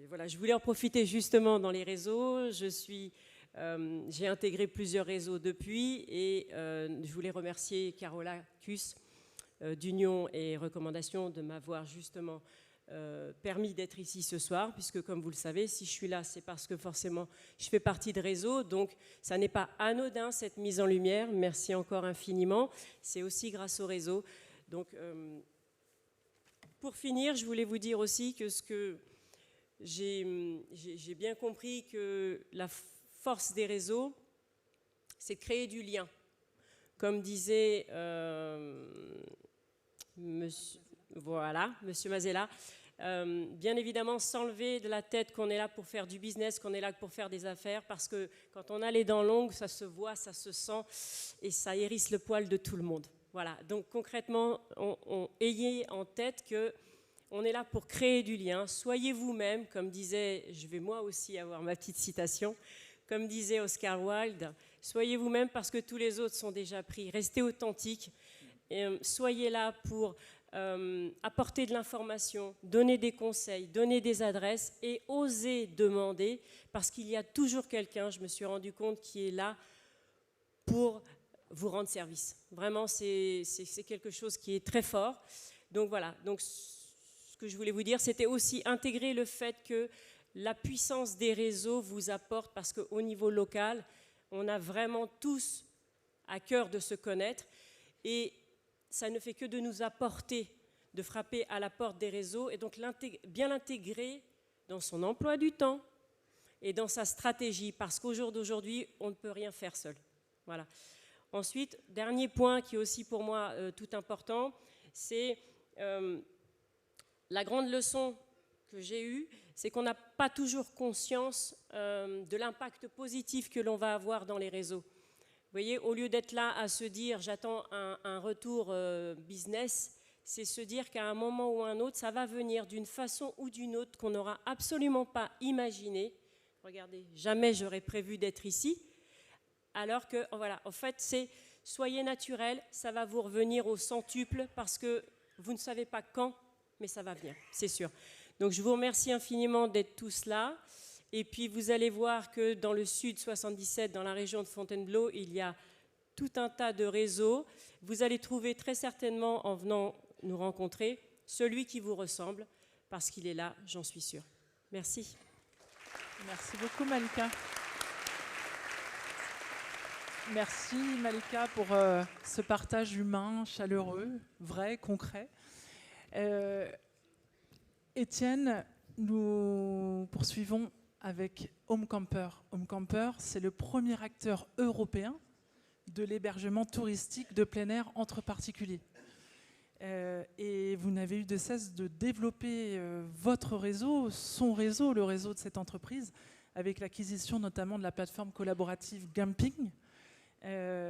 voilà, je voulais en profiter justement dans les réseaux. J'ai intégré plusieurs réseaux depuis, et je voulais remercier Carola Cus d'Union et Recommandations de m'avoir justement permis d'être ici ce soir, puisque comme vous le savez, si je suis là, c'est parce que forcément je fais partie de réseau, donc ça n'est pas anodin cette mise en lumière. Merci encore infiniment. C'est aussi grâce au réseau. Donc, pour finir, je voulais vous dire aussi que j'ai bien compris que la force des réseaux, c'est de créer du lien. Comme disait monsieur Mazella, bien évidemment s'enlever de la tête qu'on est là pour faire du business, qu'on est là pour faire des affaires, parce que quand on a les dents longues, ça se voit, ça se sent, et ça hérisse le poil de tout le monde. Voilà, donc concrètement, ayez en tête qu'on est là pour créer du lien. Soyez vous-même, comme disait, je vais moi aussi avoir ma petite citation, comme disait Oscar Wilde, soyez vous-même parce que tous les autres sont déjà pris. Restez authentique, soyez là pour apporter de l'information, donner des conseils, donner des adresses et osez demander, parce qu'il y a toujours quelqu'un, je me suis rendu compte, qui est là pour vous rendre service. Vraiment, c'est quelque chose qui est très fort. Donc voilà, donc, ce que je voulais vous dire, c'était aussi intégrer le fait que la puissance des réseaux vous apporte, parce qu'au niveau local, on a vraiment tous à cœur de se connaître, et ça ne fait que de nous apporter, de frapper à la porte des réseaux, et donc bien l'intégrer dans son emploi du temps, et dans sa stratégie, parce qu'au jour d'aujourd'hui, on ne peut rien faire seul. Voilà. Ensuite, dernier point qui est aussi pour moi tout important, c'est la grande leçon que j'ai eue, c'est qu'on n'a pas toujours conscience de l'impact positif que l'on va avoir dans les réseaux. Vous voyez, au lieu d'être là à se dire j'attends un retour business, c'est se dire qu'à un moment ou un autre, ça va venir d'une façon ou d'une autre qu'on n'aura absolument pas imaginé. Regardez, jamais j'aurais prévu d'être ici. Alors que, voilà, en fait, c'est soyez naturel, ça va vous revenir au centuple parce que vous ne savez pas quand, mais ça va venir, c'est sûr. Donc je vous remercie infiniment d'être tous là. Et puis vous allez voir que dans le sud 77, dans la région de Fontainebleau, il y a tout un tas de réseaux. Vous allez trouver très certainement, en venant nous rencontrer, celui qui vous ressemble, parce qu'il est là, j'en suis sûre. Merci.
Merci beaucoup, Malika. Merci, Malika, pour ce partage humain, chaleureux, vrai, concret. Étienne, nous poursuivons avec Home Camper. Home Camper, c'est le premier acteur européen de l'hébergement touristique de plein air entre particuliers. Et vous n'avez eu de cesse de développer votre réseau, son réseau, le réseau de cette entreprise, avec l'acquisition notamment de la plateforme collaborative Gamping,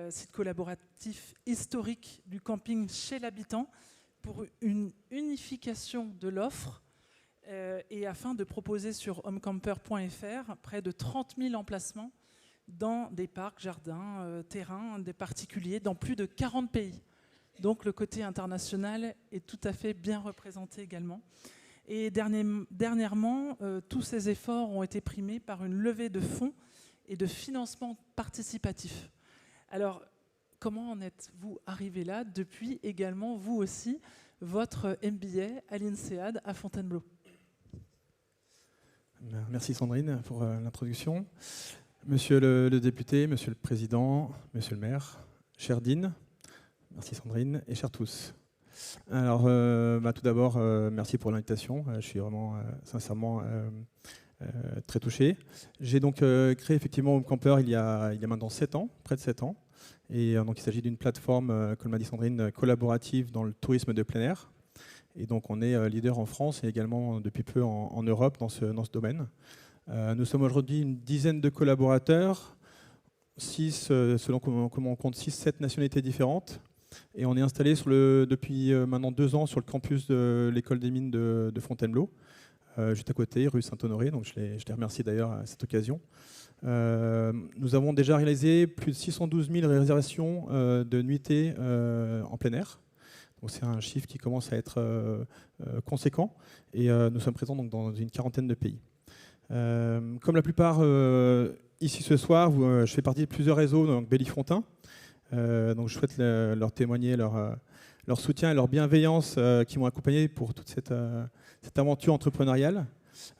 site collaboratif historique du camping chez l'habitant, pour une unification de l'offre et afin de proposer sur homecamper.fr près de 30 000 emplacements dans des parcs, jardins, terrains, des particuliers, dans plus de 40 pays. Donc le côté international est tout à fait bien représenté également. Et dernièrement, tous ces efforts ont été primés par une levée de fonds et de financement participatif. Alors, comment en êtes-vous arrivé là depuis également, vous aussi, votre MBA à l'INSEAD à Fontainebleau?
Merci Sandrine pour l'introduction. Monsieur le député, monsieur le président, monsieur le maire, chère Dine, merci Sandrine et chers tous. Alors, tout d'abord, merci pour l'invitation. Je suis vraiment, sincèrement, très touché. J'ai donc créé effectivement Home Camper il y a maintenant 7 ans, près de 7 ans. Et donc il s'agit d'une plateforme, comme l'a dit Sandrine, collaborative dans le tourisme de plein air. Et donc on est leader en France et également depuis peu en Europe dans ce domaine. Nous sommes aujourd'hui une dizaine de collaborateurs, 6, selon comment on compte, 6-7 nationalités différentes. Et on est installé depuis maintenant 2 ans sur le campus de l'école des mines de Fontainebleau, juste à côté, rue Saint-Honoré. Donc je les remercie d'ailleurs à cette occasion. Nous avons déjà réalisé plus de 612 000 réservations de nuitées en plein air. Donc c'est un chiffre qui commence à être conséquent. Et nous sommes présents donc dans une quarantaine de pays. Comme la plupart ici ce soir, je fais partie de plusieurs réseaux, donc Bellifontain. Donc je souhaite leur témoigner leur soutien et leur bienveillance qui m'ont accompagné pour toute cette aventure entrepreneuriale.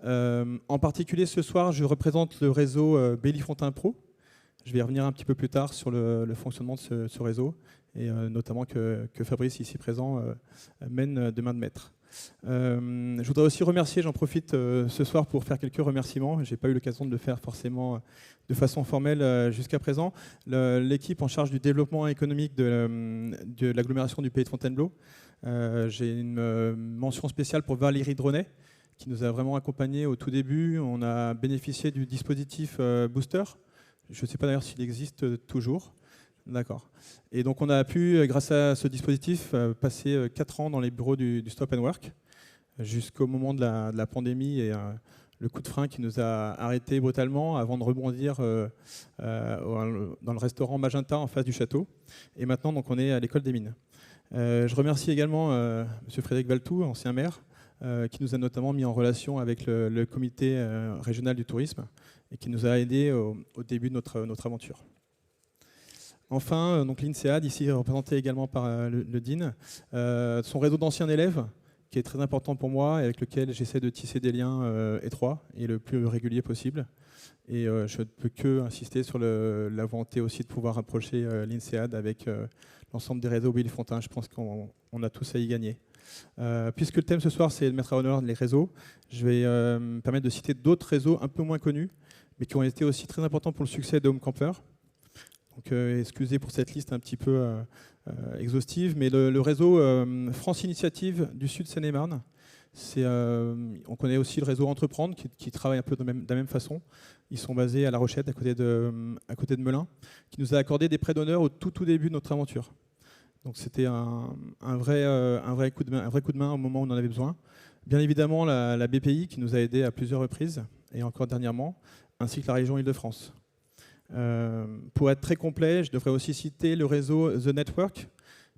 En particulier ce soir, je représente le réseau Bellifontain Pro. Je vais y revenir un petit peu plus tard sur le fonctionnement de ce réseau et notamment que Fabrice, ici présent, mène de main de maître. Je voudrais aussi remercier, j'en profite ce soir pour faire quelques remerciements. Je n'ai pas eu l'occasion de le faire forcément de façon formelle jusqu'à présent. L'équipe en charge du développement économique de l'agglomération du Pays de Fontainebleau. J'ai une mention spéciale pour Valérie Dronet, qui nous a vraiment accompagnés au tout début. On a bénéficié du dispositif Booster. Je ne sais pas d'ailleurs s'il existe toujours. D'accord. Et donc on a pu, grâce à ce dispositif, passer 4 ans dans les bureaux du Stop and Work, jusqu'au moment de la pandémie et le coup de frein qui nous a arrêtés brutalement avant de rebondir dans le restaurant Magenta en face du château. Et maintenant, donc, on est à l'école des mines. Je remercie également M. Frédéric Valtou, ancien maire, qui nous a notamment mis en relation avec le comité régional du tourisme et qui nous a aidés au début de notre aventure. Enfin, donc l'INSEAD, ici représenté également par le DIN, son réseau d'anciens élèves, qui est très important pour moi et avec lequel j'essaie de tisser des liens étroits et le plus régulier possible. Et je ne peux que insister sur la volonté aussi de pouvoir rapprocher l'INSEAD avec l'ensemble des réseaux Bellifontain. Je pense qu'on a tous à y gagner. Puisque le thème ce soir, c'est de mettre à l'honneur les réseaux, je vais me permettre de citer d'autres réseaux un peu moins connus, mais qui ont été aussi très importants pour le succès de Home Camper. Donc, excusez pour cette liste un petit peu exhaustive, mais le réseau France Initiative du Sud Seine-et-Marne, on connaît aussi le réseau Entreprendre qui travaille un peu de la même façon. Ils sont basés à La Rochette, à côté de Melun, qui nous a accordé des prêts d'honneur au tout début de notre aventure. Donc c'était un vrai coup de main au moment où on en avait besoin. Bien évidemment, la BPI qui nous a aidés à plusieurs reprises, et encore dernièrement, ainsi que la région Île-de-France. Pour être très complet, je devrais aussi citer le réseau The Network,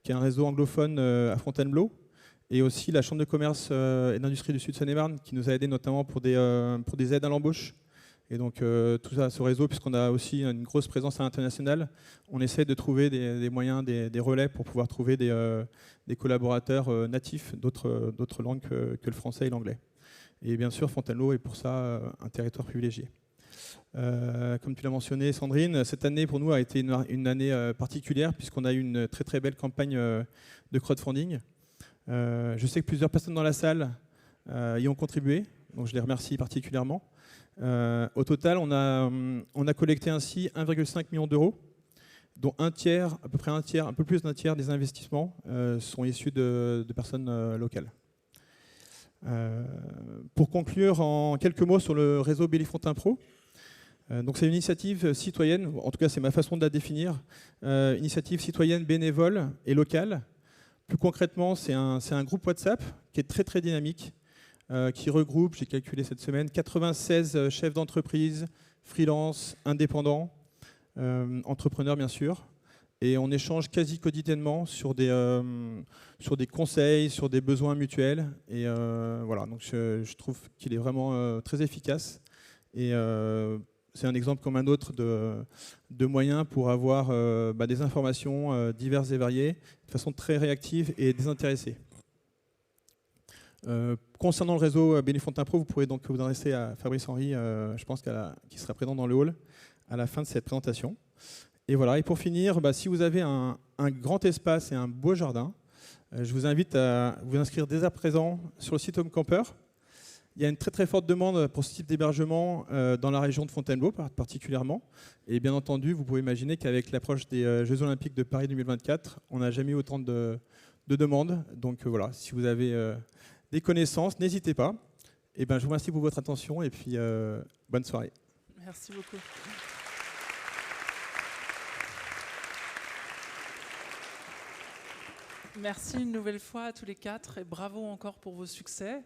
qui est un réseau anglophone à Fontainebleau, et aussi la Chambre de commerce et d'industrie du Sud Seine-et-Marne, qui nous a aidés notamment pour des aides à l'embauche. Et donc tout ça, ce réseau, puisqu'on a aussi une grosse présence à l'international, on essaie de trouver des moyens, des relais pour pouvoir trouver des collaborateurs natifs d'autres langues que le français et l'anglais. Et bien sûr, Fontainebleau est pour ça un territoire privilégié. Comme tu l'as mentionné, Sandrine, cette année pour nous a été une année particulière puisqu'on a eu une très très belle campagne de crowdfunding. Je sais que plusieurs personnes dans la salle y ont contribué, donc je les remercie particulièrement. Au total, on a collecté ainsi 1,5 million d'euros, dont un tiers, à peu près un tiers, un peu plus d'un tiers des investissements sont issus de personnes locales. Pour conclure en quelques mots sur le réseau Bellefontaine Pro, donc c'est une initiative citoyenne, en tout cas c'est ma façon de la définir, initiative citoyenne bénévole et locale. Plus concrètement, c'est un groupe WhatsApp qui est très très dynamique, qui regroupe, j'ai calculé cette semaine, 96 chefs d'entreprise, freelance, indépendants, entrepreneurs bien sûr, et on échange quasi quotidiennement sur des conseils, sur des besoins mutuels, et voilà, donc je trouve qu'il est vraiment très efficace, et c'est un exemple comme un autre de moyens pour avoir des informations diverses et variées, de façon très réactive et désintéressée. Concernant le réseau Bellefontaine Pro, vous pourrez donc vous adresser à Fabrice Henry, je pense qui sera présent dans le hall à la fin de cette présentation. Et voilà. Et pour finir, si vous avez un grand espace et un beau jardin, je vous invite à vous inscrire dès à présent sur le site Home Camper. Il y a une très très forte demande pour ce type d'hébergement dans la région de Fontainebleau particulièrement. Et bien entendu, vous pouvez imaginer qu'avec l'approche des Jeux Olympiques de Paris 2024, on n'a jamais eu autant de demandes. Donc voilà, si vous avez des connaissances, n'hésitez pas. Et je vous remercie pour votre attention et puis bonne soirée.
Merci beaucoup. Merci une nouvelle fois à tous les quatre et bravo encore pour vos succès.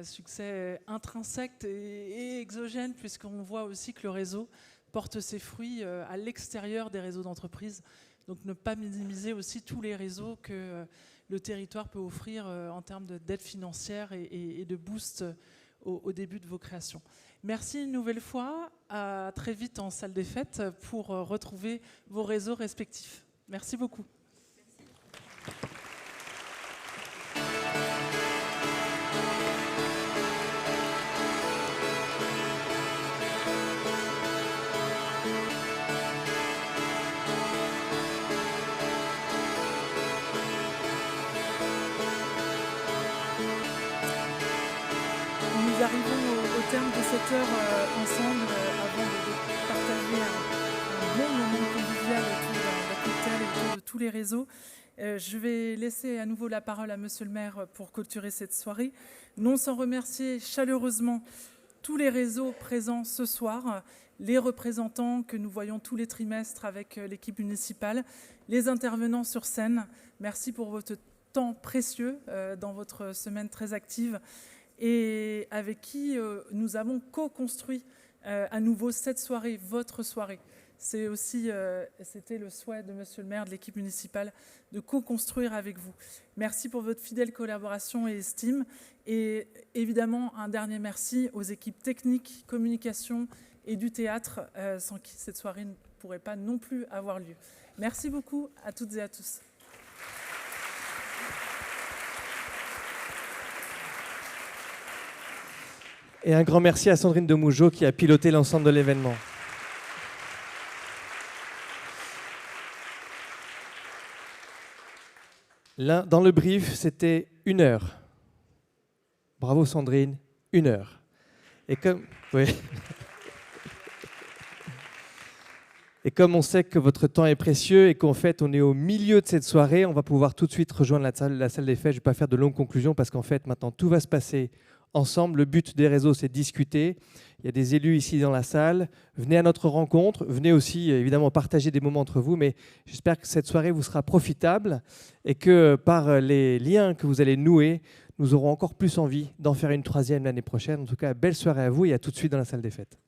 Succès intrinsèque et exogène, puisqu'on voit aussi que le réseau porte ses fruits à l'extérieur des réseaux d'entreprise. Donc ne pas minimiser aussi tous les réseaux que le territoire peut offrir en termes d'aide financière et de boost au début de vos créations. Merci une nouvelle fois, à très vite en salle des fêtes pour retrouver vos réseaux respectifs. Merci beaucoup. Nous arrivons au terme de cette heure ensemble avant de partager un bon moment convivial autour d'un cocktail et autour de tous les réseaux. Je vais laisser à nouveau la parole à Monsieur le maire pour clôturer cette soirée. Non sans remercier chaleureusement tous les réseaux présents ce soir, les représentants que nous voyons tous les trimestres avec l'équipe municipale, les intervenants sur scène. Merci pour votre temps précieux dans votre semaine très active, et avec qui nous avons co-construit à nouveau cette soirée, votre soirée. C'est aussi, c'était le souhait de Monsieur le maire, de l'équipe municipale, de co-construire avec vous. Merci pour votre fidèle collaboration et estime. Et évidemment, un dernier merci aux équipes techniques, communication et du théâtre, sans qui cette soirée ne pourrait pas non plus avoir lieu. Merci beaucoup à toutes et à tous.
Et un grand merci à Sandrine Demougeot qui a piloté l'ensemble de l'événement. Dans le brief, c'était 1 heure. Bravo Sandrine, 1 heure. Et comme, oui. Et comme on sait que votre temps est précieux et qu'en fait on est au milieu de cette soirée, on va pouvoir tout de suite rejoindre la salle des fêtes. Je ne vais pas faire de longues conclusions parce qu'en fait maintenant tout va se passer ensemble. Le but des réseaux, c'est de discuter. Il y a des élus ici dans la salle. Venez à notre rencontre. Venez aussi évidemment partager des moments entre vous. Mais j'espère que cette soirée vous sera profitable et que par les liens que vous allez nouer, nous aurons encore plus envie d'en faire une 3e l'année prochaine. En tout cas, belle soirée à vous et à tout de suite dans la salle des fêtes.